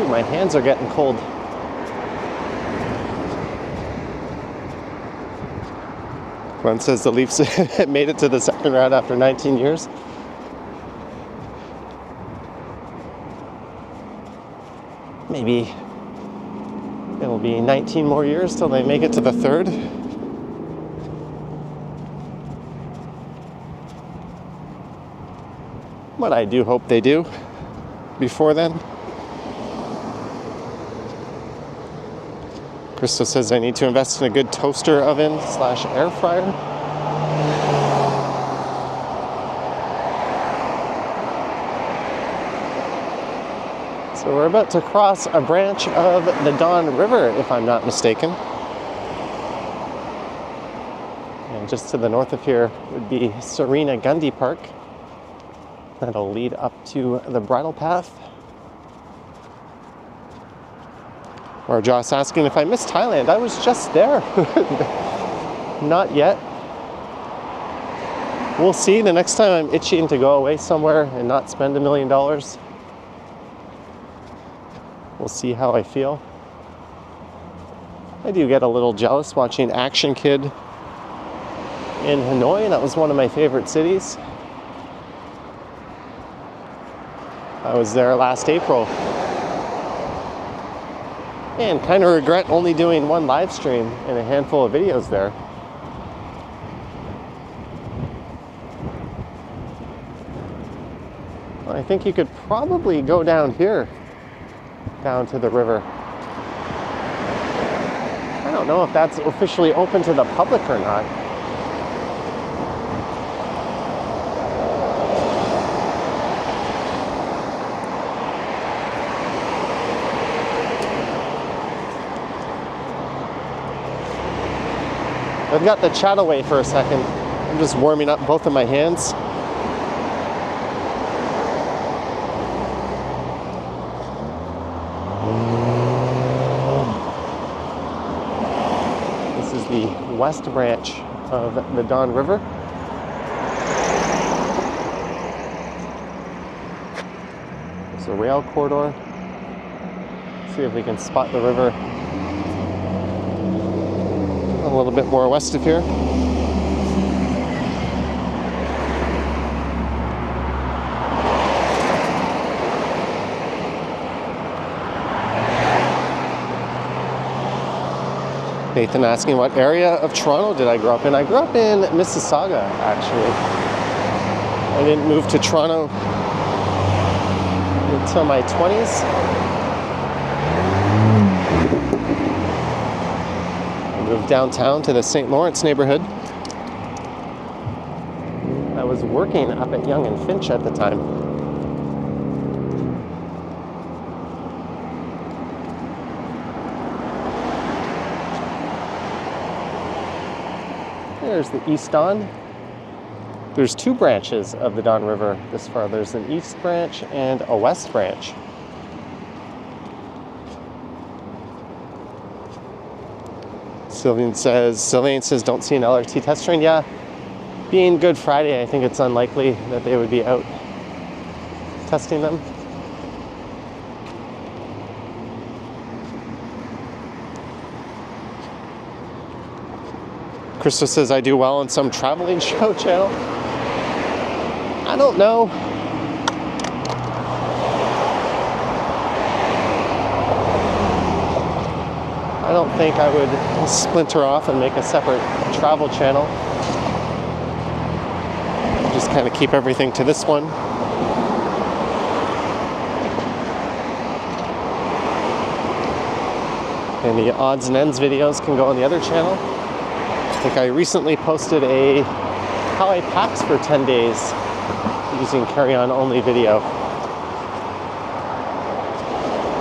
my hands are getting cold. Glenn says the Leafs made it to the second round after 19 years. Maybe it'll be 19 more years till they make it to the third. But I do hope they do before then. Crystal says I need to invest in a good toaster oven / air fryer. So we're about to cross a branch of the Don River, if I'm not mistaken. And just to the north of here would be Serena Gundy Park. That'll lead up to the bridle path. Or Josh asking if I missed Thailand. I was just there. Not yet. We'll see the next time I'm itching to go away somewhere and not spend $1 million. We'll see how I feel. I do get a little jealous watching Action Kid in Hanoi. That was one of my favorite cities. I was there last April. And kind of regret only doing one live stream and a handful of videos there. Well, I think you could probably go down here, down to the river. I don't know if that's officially open to the public or not. I've got the chat away for a second. I'm just warming up both of my hands. This is the west branch of the Don River. There's a rail corridor. See if we can spot the river a little bit more west of here. Nathan asking what area of Toronto did I grow up in? I grew up in Mississauga, actually. I didn't move to Toronto until my 20s. Moved downtown to the St. Lawrence neighborhood. I was working up at Yonge and Finch at the time. There's the East Don. There's two branches of the Don River this far. There's an east branch and a west branch. Sylvain says, don't see an LRT test train. Yeah, being Good Friday, I think it's unlikely that they would be out testing them. Krista says, I do well on some traveling show channel. I don't know. I don't think I would splinter off and make a separate travel channel. Just kind of keep everything to this one. And the odds and ends videos can go on the other channel. I think I recently posted a how I packed for 10 days using carry-on only video.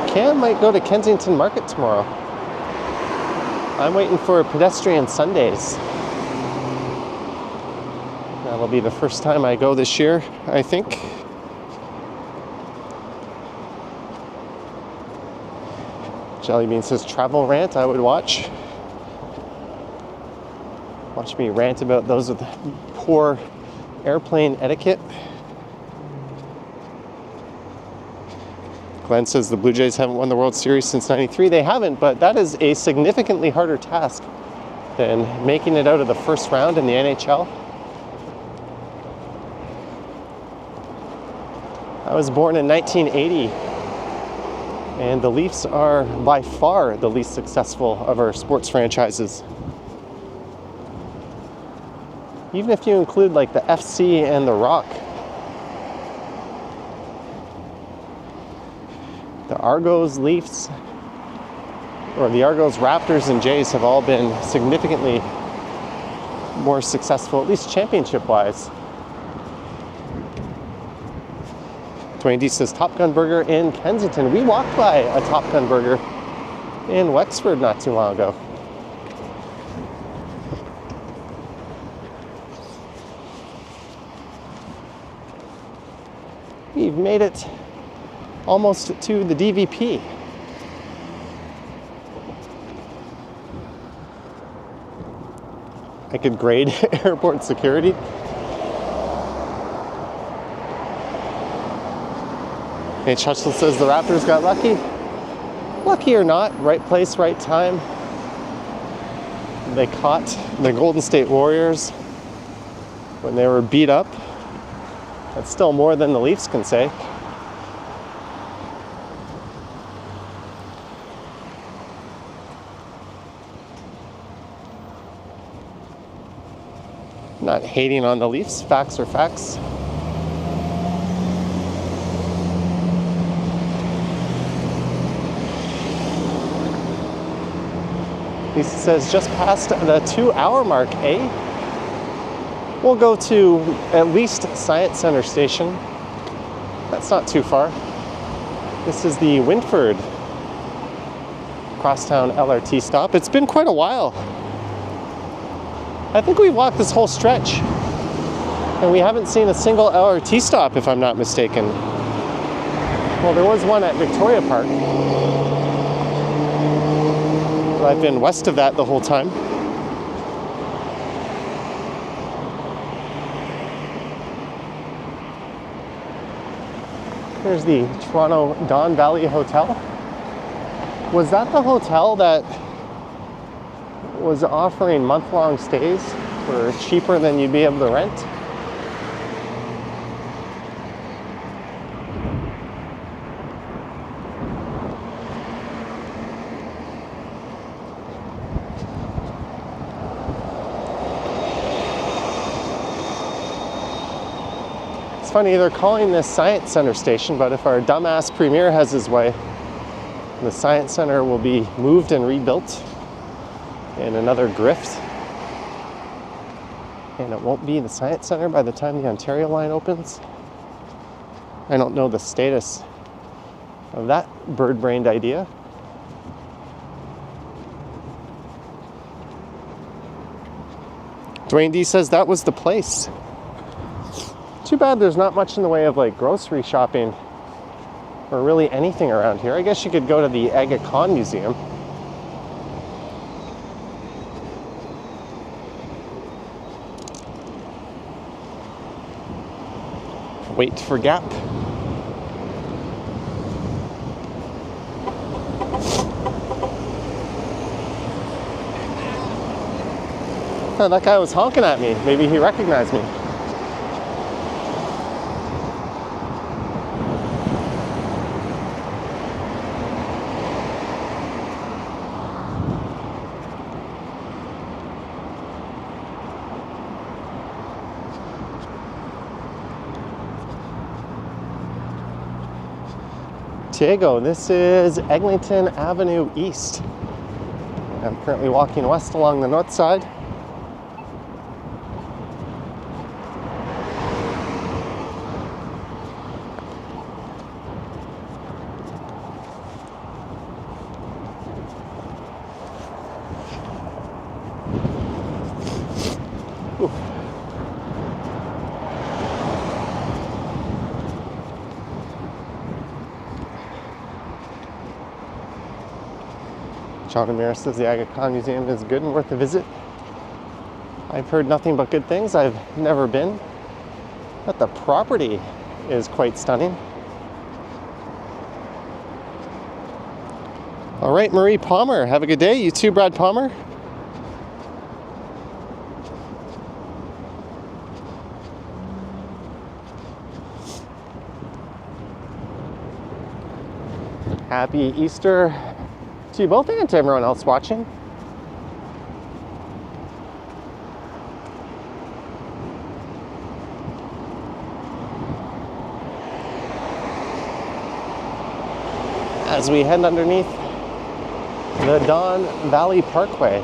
Cam might go to Kensington Market tomorrow. I'm waiting for pedestrian Sundays. That'll be the first time I go this year, I think. Jellybean says, travel rant I would watch. Watch me rant about those with poor airplane etiquette. Glenn says the Blue Jays haven't won the World Series since '93. They haven't, but that is a significantly harder task than making it out of the first round in the NHL. I was born in 1980, and the Leafs are by far the least successful of our sports franchises. Even if you include like the FC and the Rock. The Argos, Leafs, or the Argos, Raptors, and Jays have all been significantly more successful, at least championship-wise. Dwayne D says Top Gun Burger in Kensington. We walked by a Top Gun Burger in Wexford not too long ago. We've made it almost to the DVP. I could grade airport security. Nate Schuchel says the Raptors got lucky. Lucky or not, right place, right time. They caught the Golden State Warriors when they were beat up. That's still more than the Leafs can say. Not hating on the Leafs, facts are facts. Lisa says just past the 2-hour mark, eh? We'll go to at least Science Center Station. That's not too far. This is the Wintford Crosstown LRT stop. It's been quite a while. I think we've walked this whole stretch and we haven't seen a single LRT stop, if I'm not mistaken. Well, there was one at Victoria Park. But I've been west of that the whole time. There's the Toronto Don Valley Hotel. Was that the hotel that was offering month-long stays for cheaper than you'd be able to rent? It's funny, they're calling this Science Center Station, but if our dumbass premier has his way, the Science Center will be moved and rebuilt in another grift. And it won't be the Science Center by the time the Ontario line opens. I don't know the status of that bird-brained idea. Dwayne D says that was the place. Too bad there's not much in the way of like grocery shopping or really anything around here. I guess you could go to the Aga Khan Museum. Wait for Gap. Oh, that guy was honking at me. Maybe he recognized me. Diego, this is Eglinton Avenue East. I'm currently walking west along the north side. Ooh. John Amir says the Aga Khan Museum is good and worth a visit. I've heard nothing but good things. I've never been, but the property is quite stunning. All right, Marie Palmer, have a good day. You too, Brad Palmer. Happy Easter to you both and to everyone else watching. As we head underneath the Don Valley Parkway.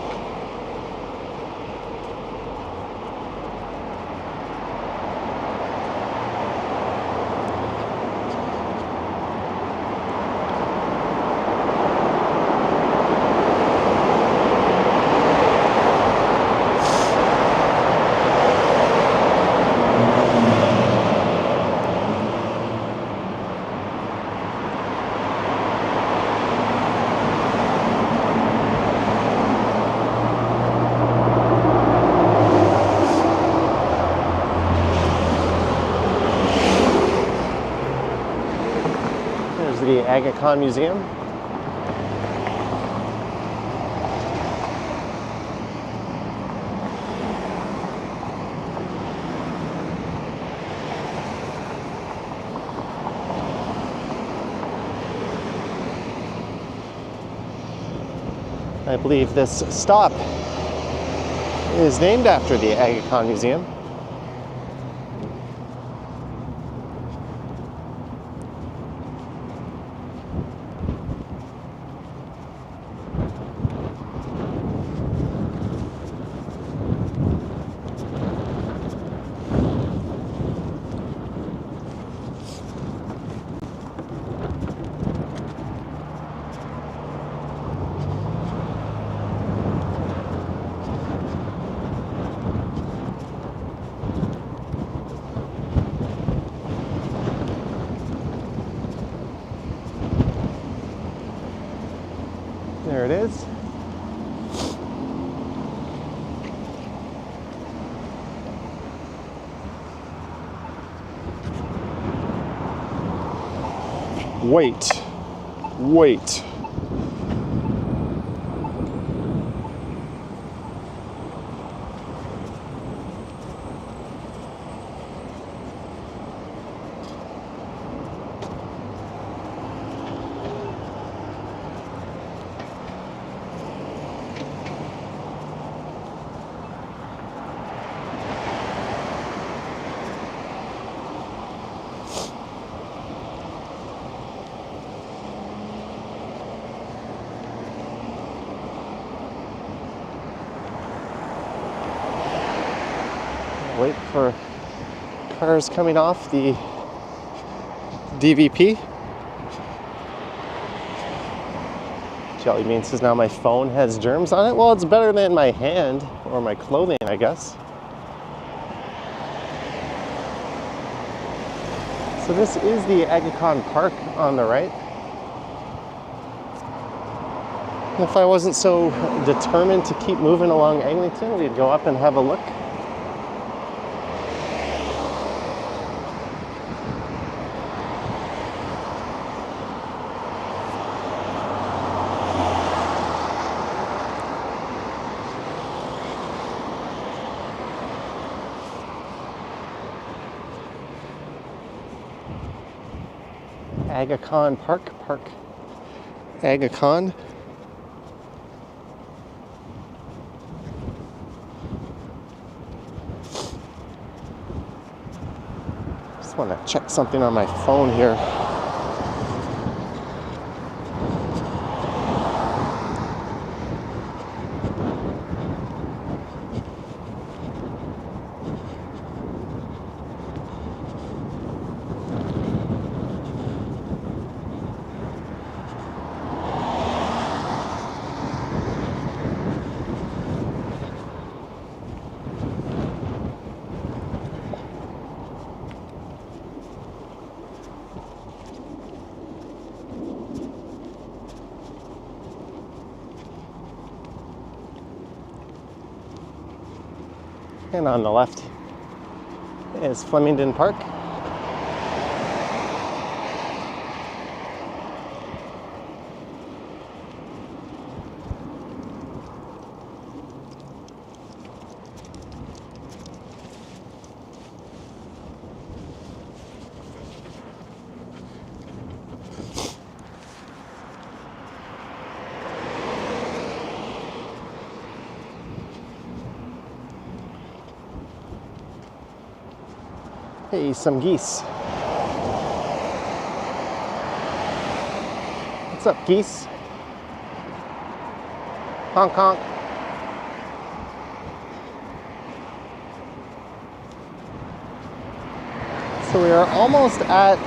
The Aga Khan Museum. I believe this stop is named after the Aga Khan Museum. There it is. Wait. Wait for cars coming off the DVP. Jelly Bean says now my phone has germs on it. Well, it's better than my hand or my clothing, I guess. So this is the Aga Khan Park on the right. If I wasn't so determined to keep moving along Eglinton, we'd go up and have a look. Aga Khan Park. Aga Khan. Just want to check something on my phone here. And on the left is Flemington Park. Hey, some geese. What's up, geese? Honk honk. So we are almost at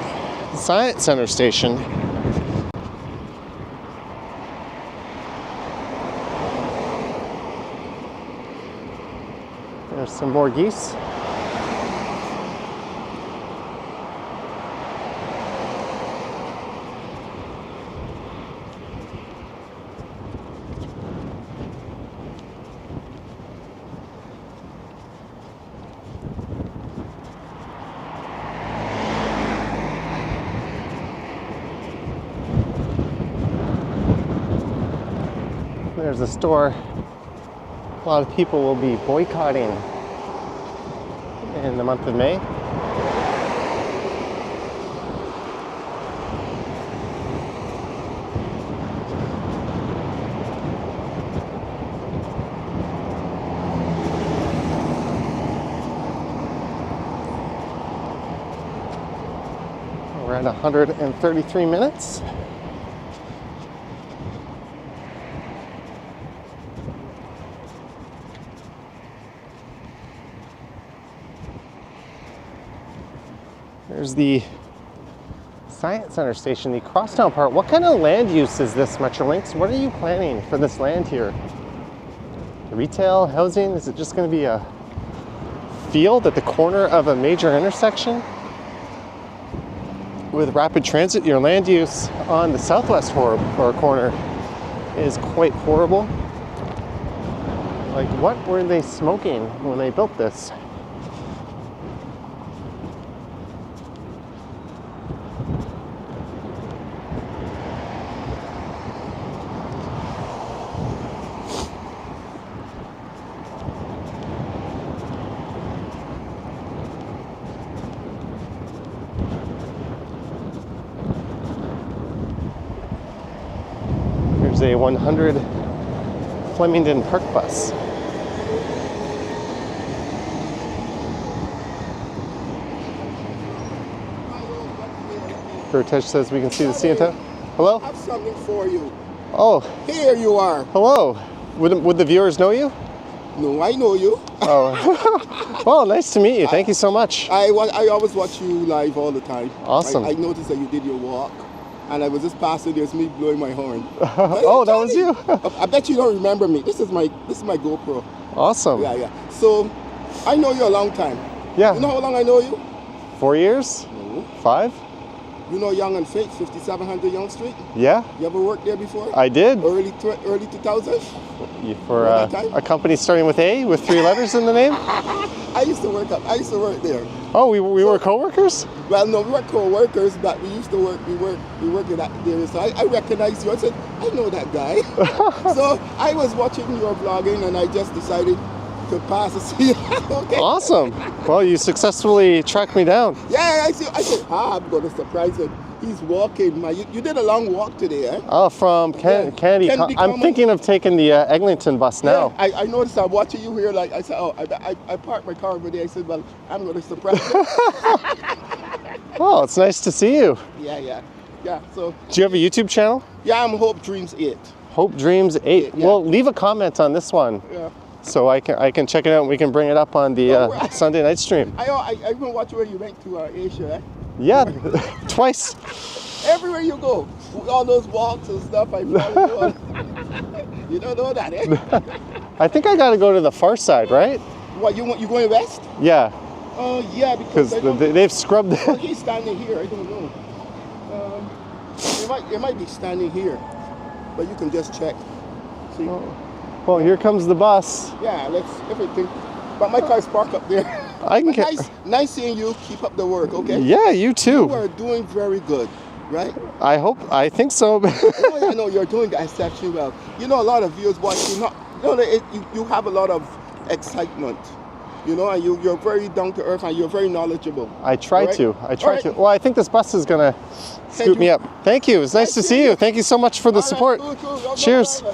the Science Center station. There's some more geese. There's a store a lot of people will be boycotting in the month of May. We're at 133 minutes. There's the Science Center station, the crosstown part. What kind of land use is this, Metrolinx? What are you planning for this land here? Retail, housing? Is it just going to be a field at the corner of a major intersection? With rapid transit, your land use on the southwest corner is quite horrible. Like, what were they smoking when they built this? There's a 100 Flemington Park bus. Gertesh says we can see the Sienta. Hello? I have something for you. Oh. Here you are. Hello. Would the viewers know you? No, I know you. Oh. Well, nice to meet you. Thank you so much. I always watch you live all the time. Awesome. I noticed that you did your walk, and I was just passing. There's me blowing my horn. Oh, that was you. I bet you don't remember me. This is my GoPro. Awesome. Yeah. So, I know you a long time. Yeah. You know how long I know you? 4 years? No. 5? You know Young and Fake, 5700 Young Street? Yeah. You ever worked there before? I did. Early 2000s? For a company starting with A, with 3 letters in the name? I used to work there. Oh, we were co-workers? Well, no, we were co-workers, but we used to work at that there. So I recognized you. I said, I know that guy. So I was watching your vlogging, and I just decided to pass and see. Okay. Awesome. Well, you successfully tracked me down. Yeah, I said, I'm going to surprise him. He's walking. You did a long walk today, eh? Oh, from Kennedy. I'm thinking of taking the Eglinton bus now. Yeah, I noticed I'm watching you here. Like I said, I parked my car over there. I said, well, I'm going to surprise him. Oh, it's nice to see you. Yeah. So. Do you have a YouTube channel? Yeah, I'm Hope Dreams 8. Hope Dreams 8. Yeah. Well, leave a comment on this one. Yeah. So I can check it out and we can bring it up on the Sunday night stream. I even watched where you went to Asia, eh? Yeah, twice. Everywhere you go, all those walks and stuff, I follow you. You don't know that, eh? I think I got to go to the far side, right? What, you going west? Yeah. Oh, yeah, because they've scrubbed it. Well, he's standing here, I don't know. It might be standing here, but you can just check. See? Oh. Well, here comes the bus. Yeah, everything. But my car's parked up there. Nice seeing you. Keep up the work, okay? Yeah, you too. You are doing very good, right? I think so. I know you're doing exceptionally well. You know, a lot of viewers watch you. You have a lot of excitement. You know, and you're very down to earth and you're very knowledgeable. I try to. Well, I think this bus is going to scoot me up. Thank you. It's nice to see you. Thank you so much for the support. Cool. Cheers.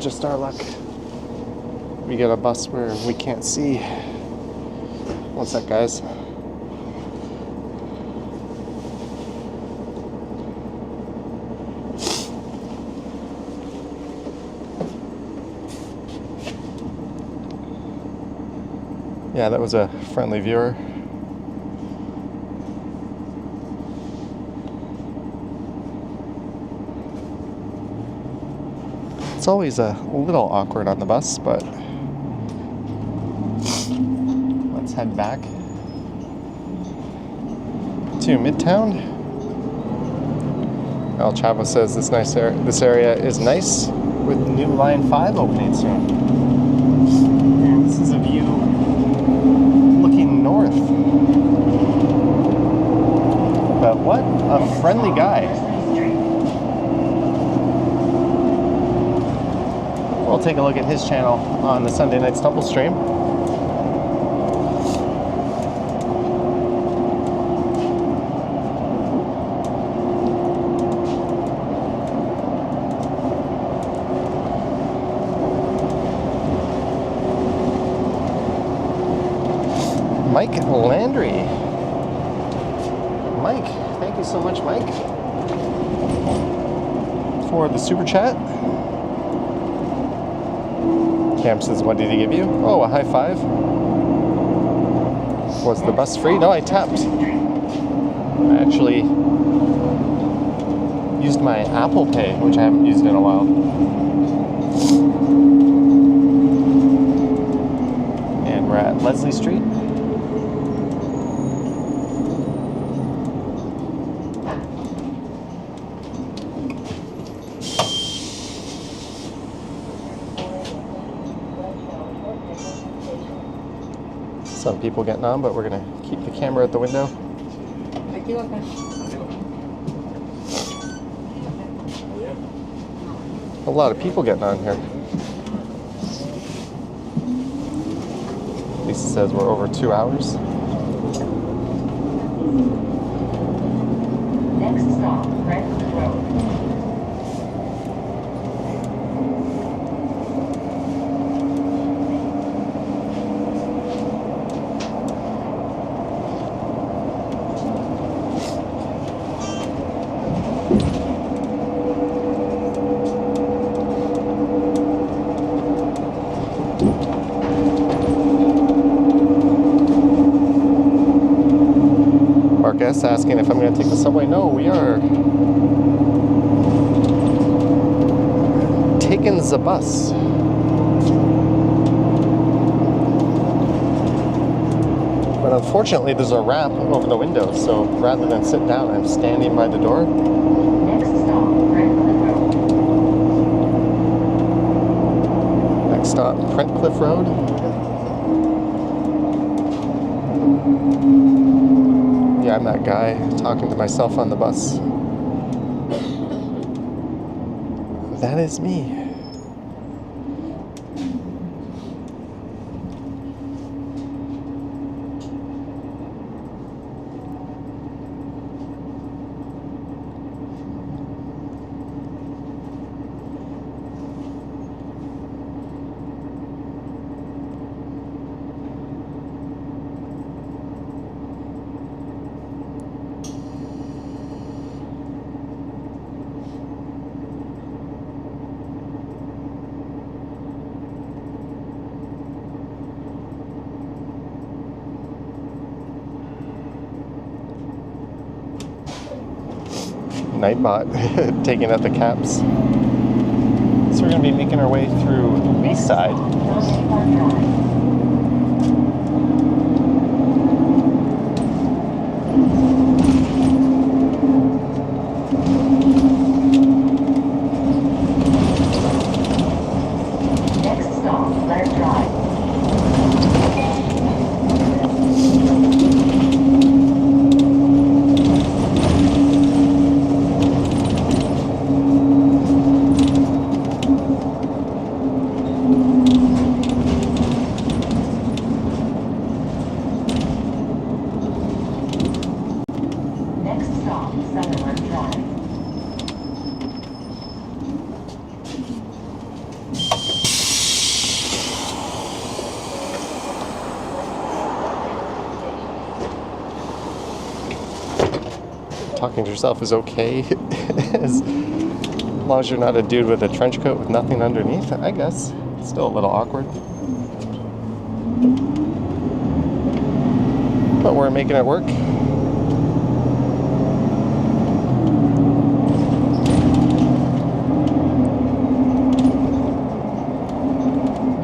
just our luck. We get a bus where we can't see. One sec, guys. Yeah, that was a friendly viewer. It's always a little awkward on the bus, but let's head back to Midtown. El Chavo says this area is nice with new Line 5 opening soon. And this is a view looking north. But what a friendly guy. We'll take a look at his channel on the Sunday Night Stumble stream. Mike Landry. Mike, thank you so much, Mike, for the super chat. Cam says, what did he give you? Oh, a high five. Was the bus free? No, I tapped. I actually used my Apple Pay, which I haven't used in a while. And we're at Leslie Street. Some people getting on, but we're going to keep the camera at the window. A lot of people getting on here. Lisa says we're over 2 hours. Next stop, Westbound Road. Asking if I'm going to take the subway. No, we are taking the bus. But unfortunately, there's a wrap over the window, so rather than sit down, I'm standing by the door. Next stop, Brentcliffe Road. Next stop, Brentcliffe Road. Yeah, I'm that guy talking to myself on the bus. That is me. Nightbot taking out the caps. So we're going to be making our way through Leaside. Next stop, Blair Drive. talking to yourself is okay, as long as you're not a dude with a trench coat with nothing underneath, I guess. It's still a little awkward. But we're making it work.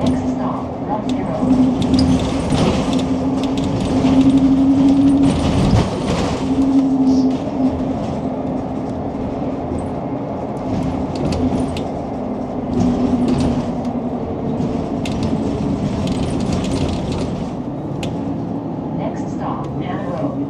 Next stop, Ellesmere Road. Next stop, Anna Road.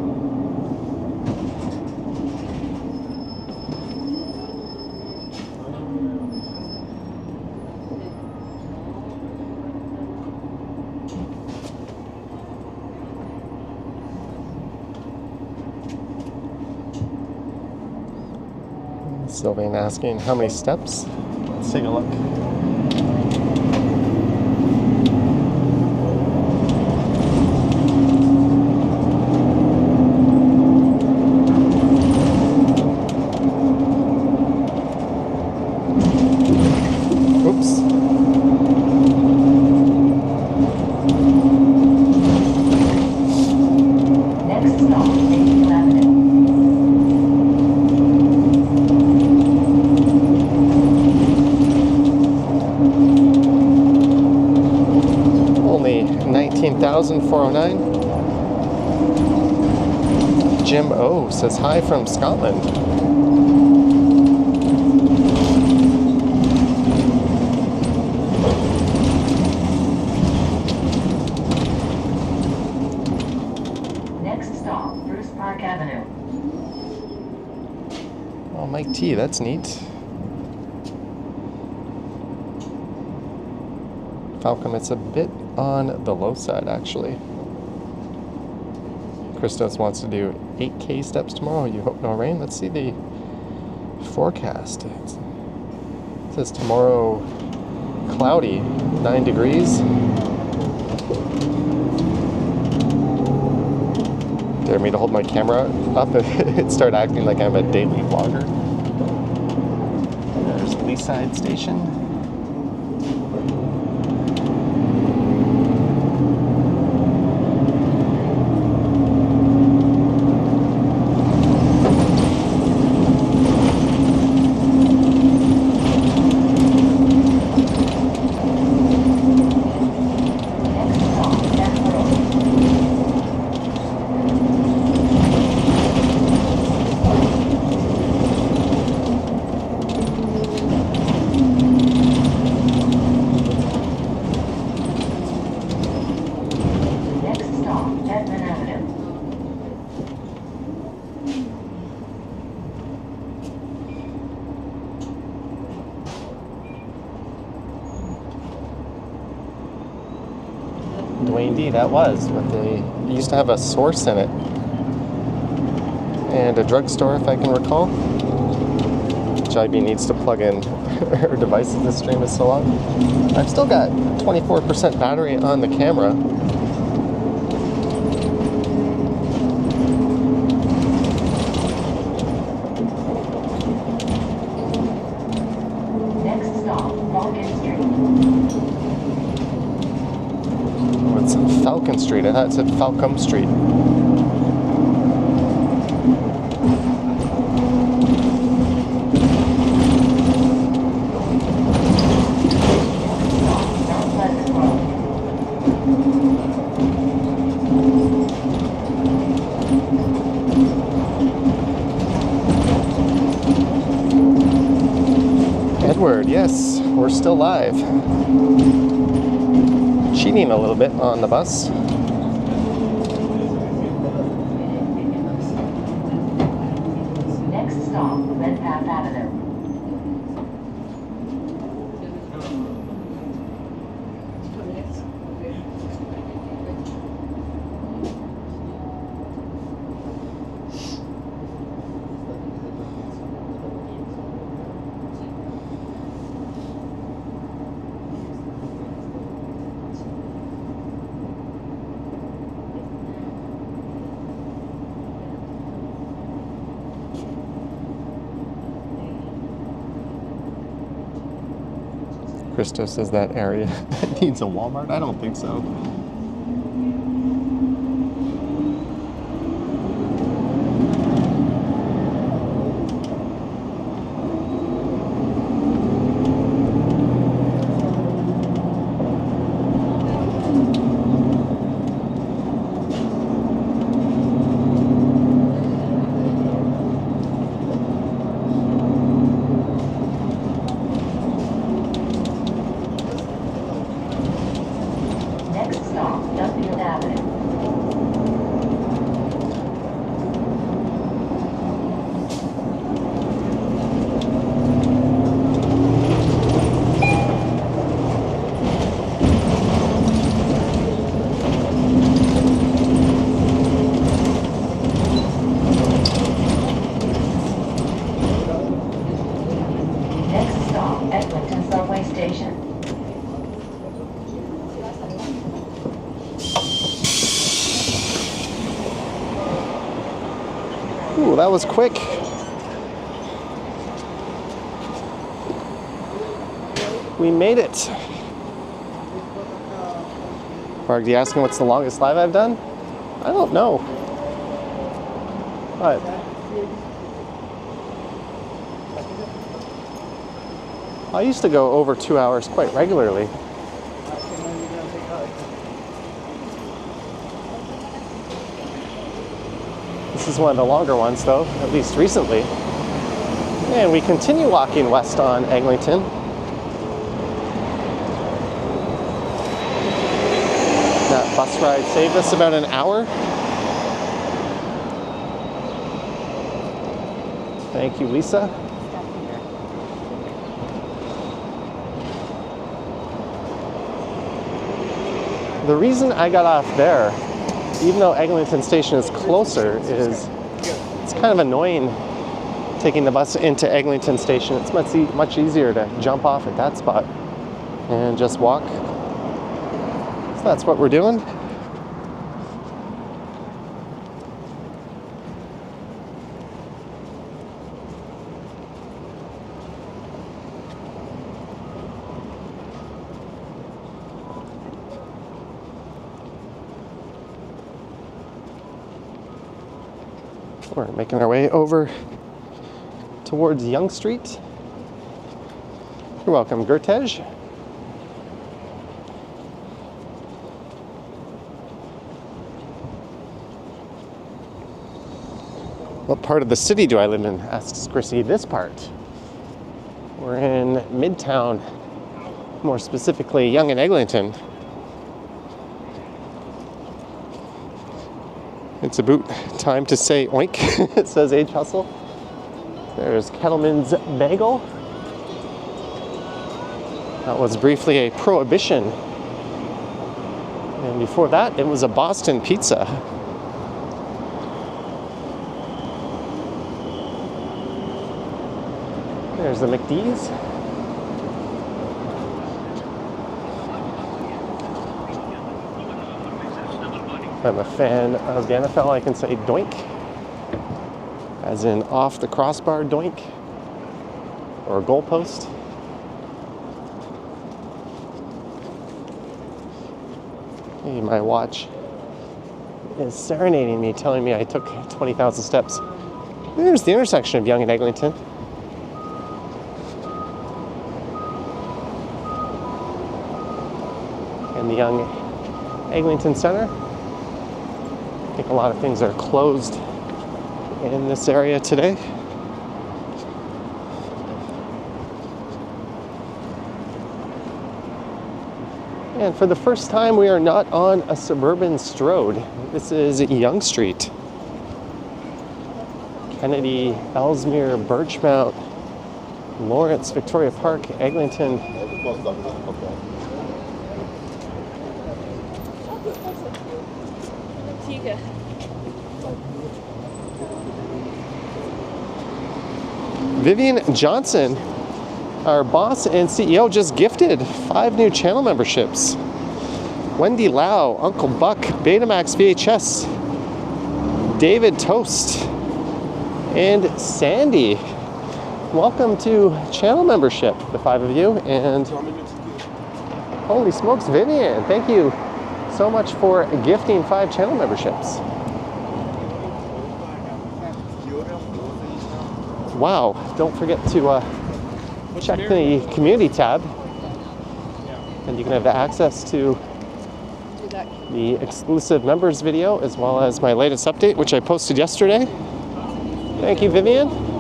Sylvain asking how many steps? Let's take a look. Oops. Next stop, Mayfield Avenue. Only 19,409. Jim O says hi from Scotland. Next stop, Bruce Park Avenue. Oh, Mike T, that's neat. Falcom, it's a bit on the low side, actually. Christos wants to do 8K steps tomorrow. You hope no rain. Let's see the forecast. It says tomorrow cloudy, 9 degrees. Dare me to hold my camera up and start acting like I'm a daily vlogger. There's Leaside Station. Next stop, Anna Road. Next stop, Edmund Avenue. Dwayne D, that was, but they used to have a source in it. And a drugstore, if I can recall. Which IB needs to plug in her devices, this stream is so long. I've still got 24% battery on the camera. Next stop, Falcon Street. Oh, it's Falcon Street. I thought it said Falcom Street. South Pleasant Road. Edward, yes, we're still live. Cheating a little bit on the bus. Next stop, Redpath Avenue. Christo says that area needs a Walmart. I don't think so. Next stop, Duffield Avenue. Next stop, Eglinton subway station. Ooh, that was quick. We made it. Mark, you asking what's the longest live I've done? I don't know. But I used to go over 2 hours quite regularly. This is one of the longer ones, though, at least recently. And we continue walking west on Eglinton. That bus ride saved us about an hour. Thank you, Lisa. The reason I got off there, even though Eglinton Station is closer, is it's kind of annoying taking the bus into Eglinton Station. It's much easier to jump off at that spot and just walk. So that's what we're doing. We're making our way over towards Yonge Street. You're welcome, Gertej. What part of the city do I live in? Asks Chrissy. This part. We're in Midtown, more specifically Yonge and Eglinton. It's about time to say oink, it says Age Hustle. There's Kettleman's Bagel. That was briefly a Prohibition. And before that, it was a Boston Pizza. There's the McD's. If I'm a fan of the NFL, I can say doink, as in off the crossbar doink, or goalpost. Hey, my watch is serenading me, telling me I took 20,000 steps. There's the intersection of Yonge and Eglinton. And the Yonge-Eglinton Center. I think a lot of things are closed in this area today. And for the first time, we are not on a suburban strode. This is Yonge Street. Kennedy, Ellesmere, Birchmount, Lawrence, Victoria Park, Eglinton. Vivian Johnson, our boss and CEO, just gifted 5 new channel memberships. Wendy Lau, Uncle Buck, Betamax VHS, David Toast, and Sandy. Welcome to channel membership, the 5 of you, and Holy smokes, Vivian, thank you so much for gifting 5 channel memberships. Wow, don't forget to check the community tab, and you can have access to the exclusive members video as well as my latest update, which I posted yesterday. Thank you, Vivian.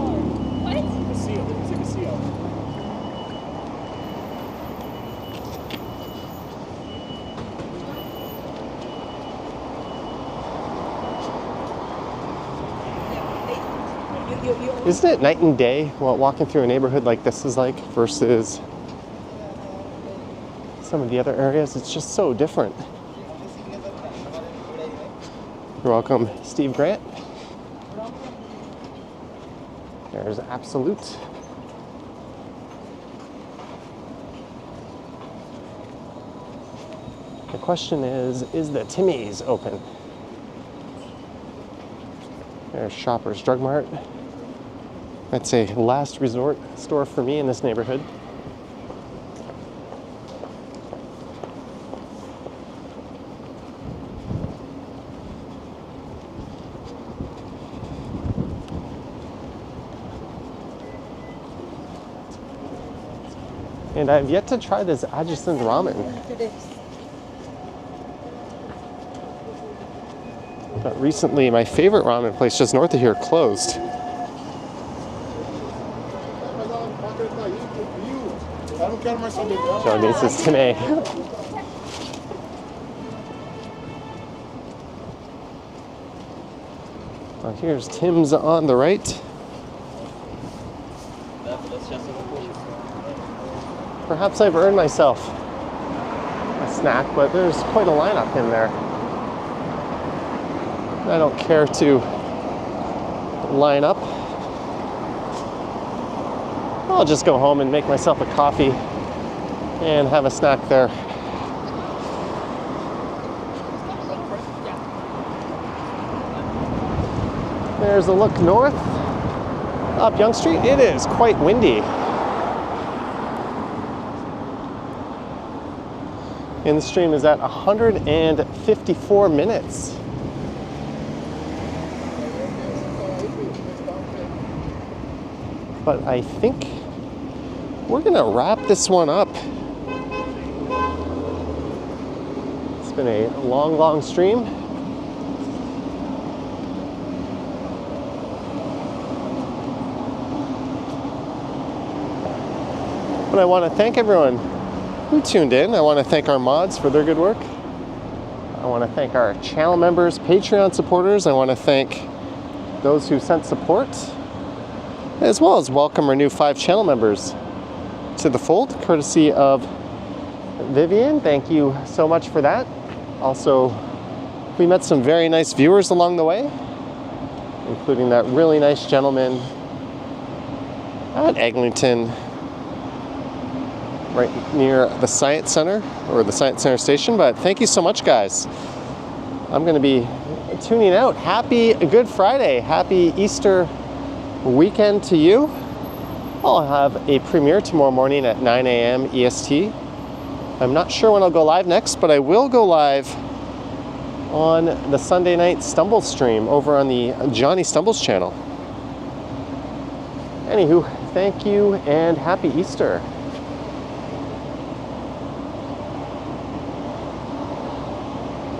Isn't it night and day what walking through a neighborhood like this is like versus some of the other areas? It's just so different. You're welcome, Steve Grant. There's Absolute. The question is the Timmy's open? There's Shoppers Drug Mart. That's a last resort store for me in this neighborhood. And I've yet to try this Ajisen ramen. But recently, my favorite ramen place just north of here closed. John Mace's today. Well, here's Tim's on the right. Perhaps I've earned myself a snack, but there's quite a lineup in there. I don't care to line up. I'll just go home and make myself a coffee and have a snack there. There's a look north up Yonge Street. It is quite windy. And the stream is at 154 minutes. But I think we're gonna wrap this one up. It's been a long stream. But I want to thank everyone who tuned in. I want to thank our mods for their good work. I want to thank our channel members, Patreon supporters. I want to thank those who sent support, as well as welcome our new 5 channel members to the fold, courtesy of Vivian. Thank you so much for that. Also, we met some very nice viewers along the way, including that really nice gentleman at Eglinton, right near the Science Center, or the Science Center station. But thank you so much, guys. I'm going to be tuning out. Happy Good Friday. Happy Easter weekend to you. I'll have a premiere tomorrow morning at 9 a.m. EST. I'm not sure when I'll go live next, but I will go live on the Sunday night Stumble stream over on the Johnny Stumbles channel. Anywho, thank you and happy Easter.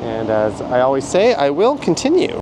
And as I always say, I will continue.